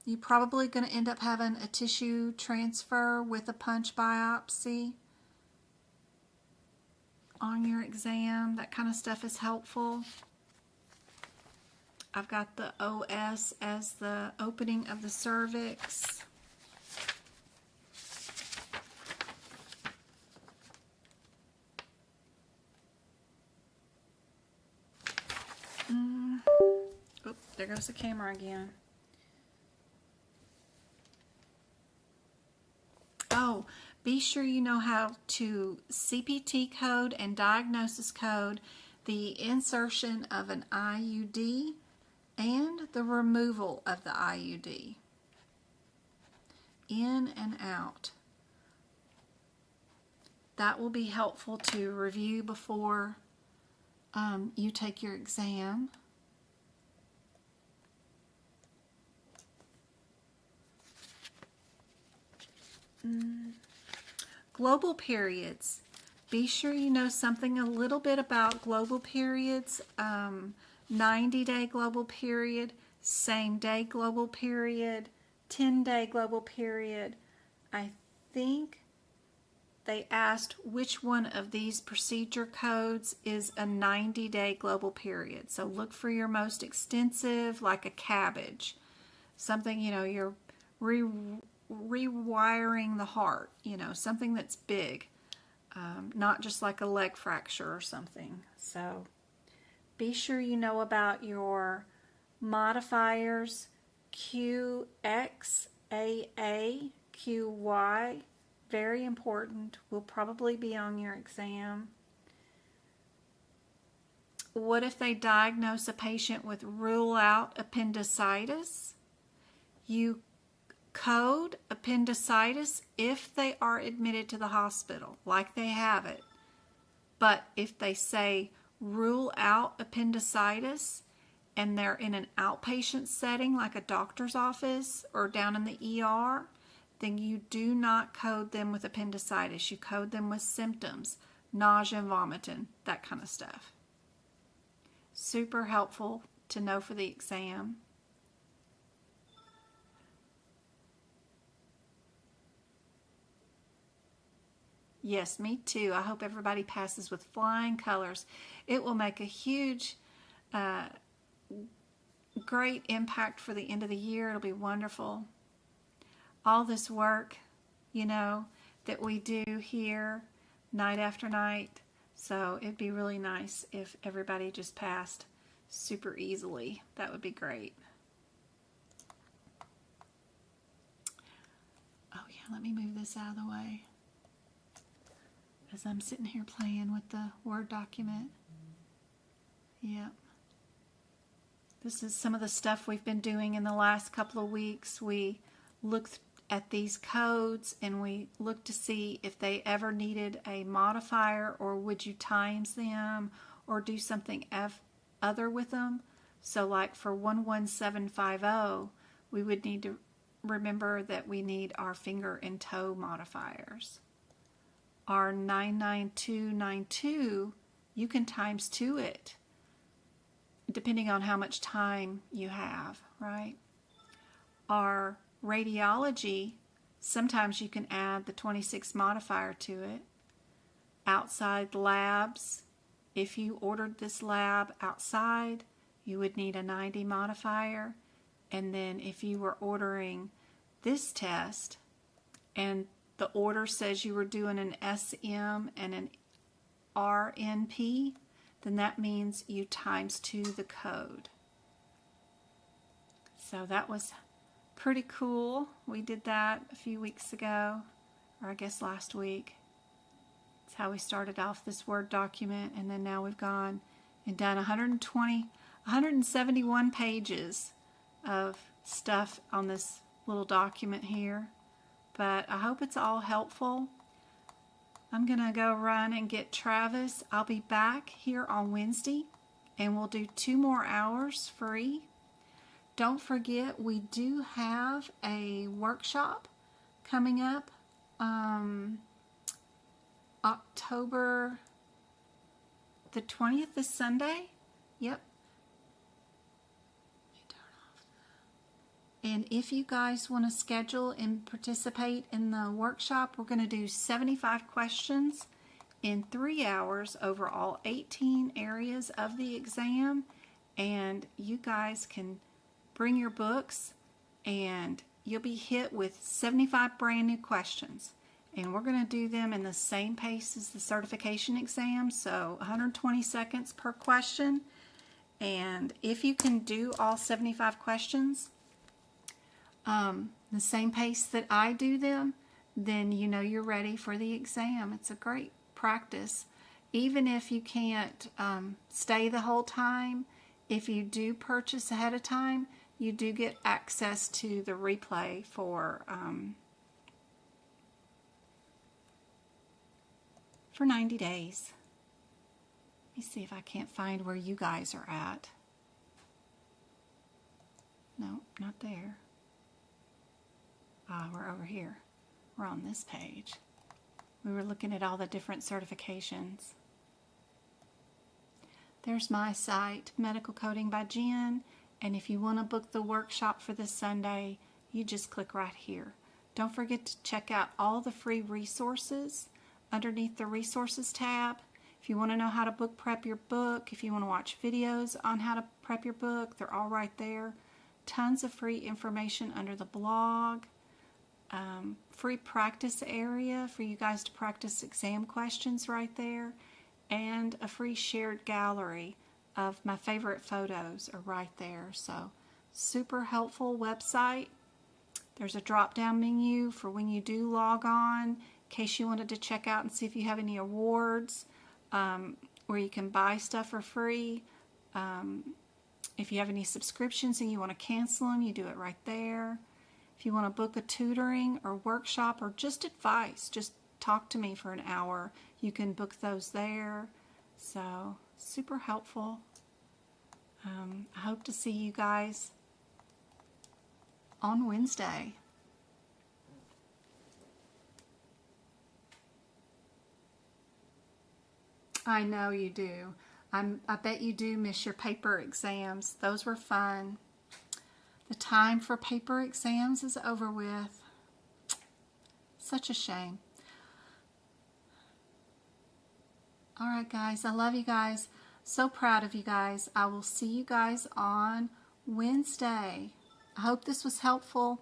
You're probably going to end up having a tissue transfer with a punch biopsy on your exam. That kind of stuff is helpful. I've got the OS as the opening of the cervix. Oop, there goes the camera again. Oh, be sure you know how to CPT code and diagnosis code the insertion of an IUD and the removal of the IUD. In and out. That will be helpful to review before you take your exam. Global periods. Be sure you know something a little bit about global periods. 90-day global period, same-day global period, 10-day global period. I think they asked which one of these procedure codes is a 90-day global period. So look for your most extensive, like a cabbage. Something, you're rewiring the heart, something that's big, not just like a leg fracture or something. So be sure you know about your modifiers QX, AA, QY. Very important. Will probably be on your exam. What if they diagnose a patient with rule out appendicitis? You code appendicitis if they are admitted to the hospital, like they have it. But if they say rule out appendicitis and they're in an outpatient setting like a doctor's office or down in the ER, then you do not code them with appendicitis. You code them with symptoms, nausea, vomiting, that kind of stuff. Super helpful to know for the exam. Yes, me too. I hope everybody passes with flying colors. It will make a huge great impact for the end of the year. It'll be wonderful. All this work, you know, that we do here night after night. So it'd be really nice if everybody just passed super easily. That would be great. Oh yeah, let me move this out of the way as I'm sitting here playing with the Word document. Yep. This is some of the stuff we've been doing in the last couple of weeks. We looked at these codes and we looked to see if they ever needed a modifier, or would you times them or do something other with them. So like for 11750, we would need to remember that we need our finger and toe modifiers. Our 99292, you can times 2 it, depending on how much time you have, right? Our radiology, sometimes you can add the 26 modifier to it. Outside labs, if you ordered this lab outside, you would need a 90 modifier. And then if you were ordering this test and the order says you were doing an SM and an RNP, then that means you times 2 the code. So that was pretty cool. We did that a few weeks ago, or I guess last week. It's how we started off this Word document, and then now we've gone and done 171 pages of stuff on this little document here. But I hope it's all helpful. I'm going to go run and get Travis. I'll be back here on Wednesday, and we'll do 2 more hours free. Don't forget, we do have a workshop coming up October the 20th, this Sunday. Yep. And if you guys want to schedule and participate in the workshop, we're going to do 75 questions in 3 hours over all 18 areas of the exam. And you guys can bring your books and you'll be hit with 75 brand new questions. And we're going to do them in the same pace as the certification exam, so 120 seconds per question. And if you can do all 75 questions, the same pace that I do them, then you know you're ready for the exam. It's a great practice. Even if you can't stay the whole time, if you do purchase ahead of time, you do get access to the replay for 90 days. Let me see if I can't find where you guys are at. No, not there. We're over here. We're on this page. We were looking at all the different certifications. There's my site, Medical Coding by Jen. And if you want to book the workshop for this Sunday, you just click right here. Don't forget to check out all the free resources underneath the Resources tab. If you want to know how to book prep your book, if you want to watch videos on how to prep your book, they're all right there. Tons of free information under the blog. Free practice area for you guys to practice exam questions right there. And a free shared gallery of my favorite photos are right there. So super helpful website. There's a drop-down menu for when you do log on, in case you wanted to check out and see if you have any awards, where you can buy stuff for free. If you have any subscriptions and you want to cancel them, you do it right there. If you want to book a tutoring or workshop or just advice, just talk to me for an hour, you can book those there. So super helpful. I hope to see you guys on Wednesday. I know you do. I bet you do miss your paper exams. Those were fun. The time for paper exams is over with. Such a shame. All right, guys. I love you guys. So proud of you guys. I will see you guys on Wednesday. I hope this was helpful.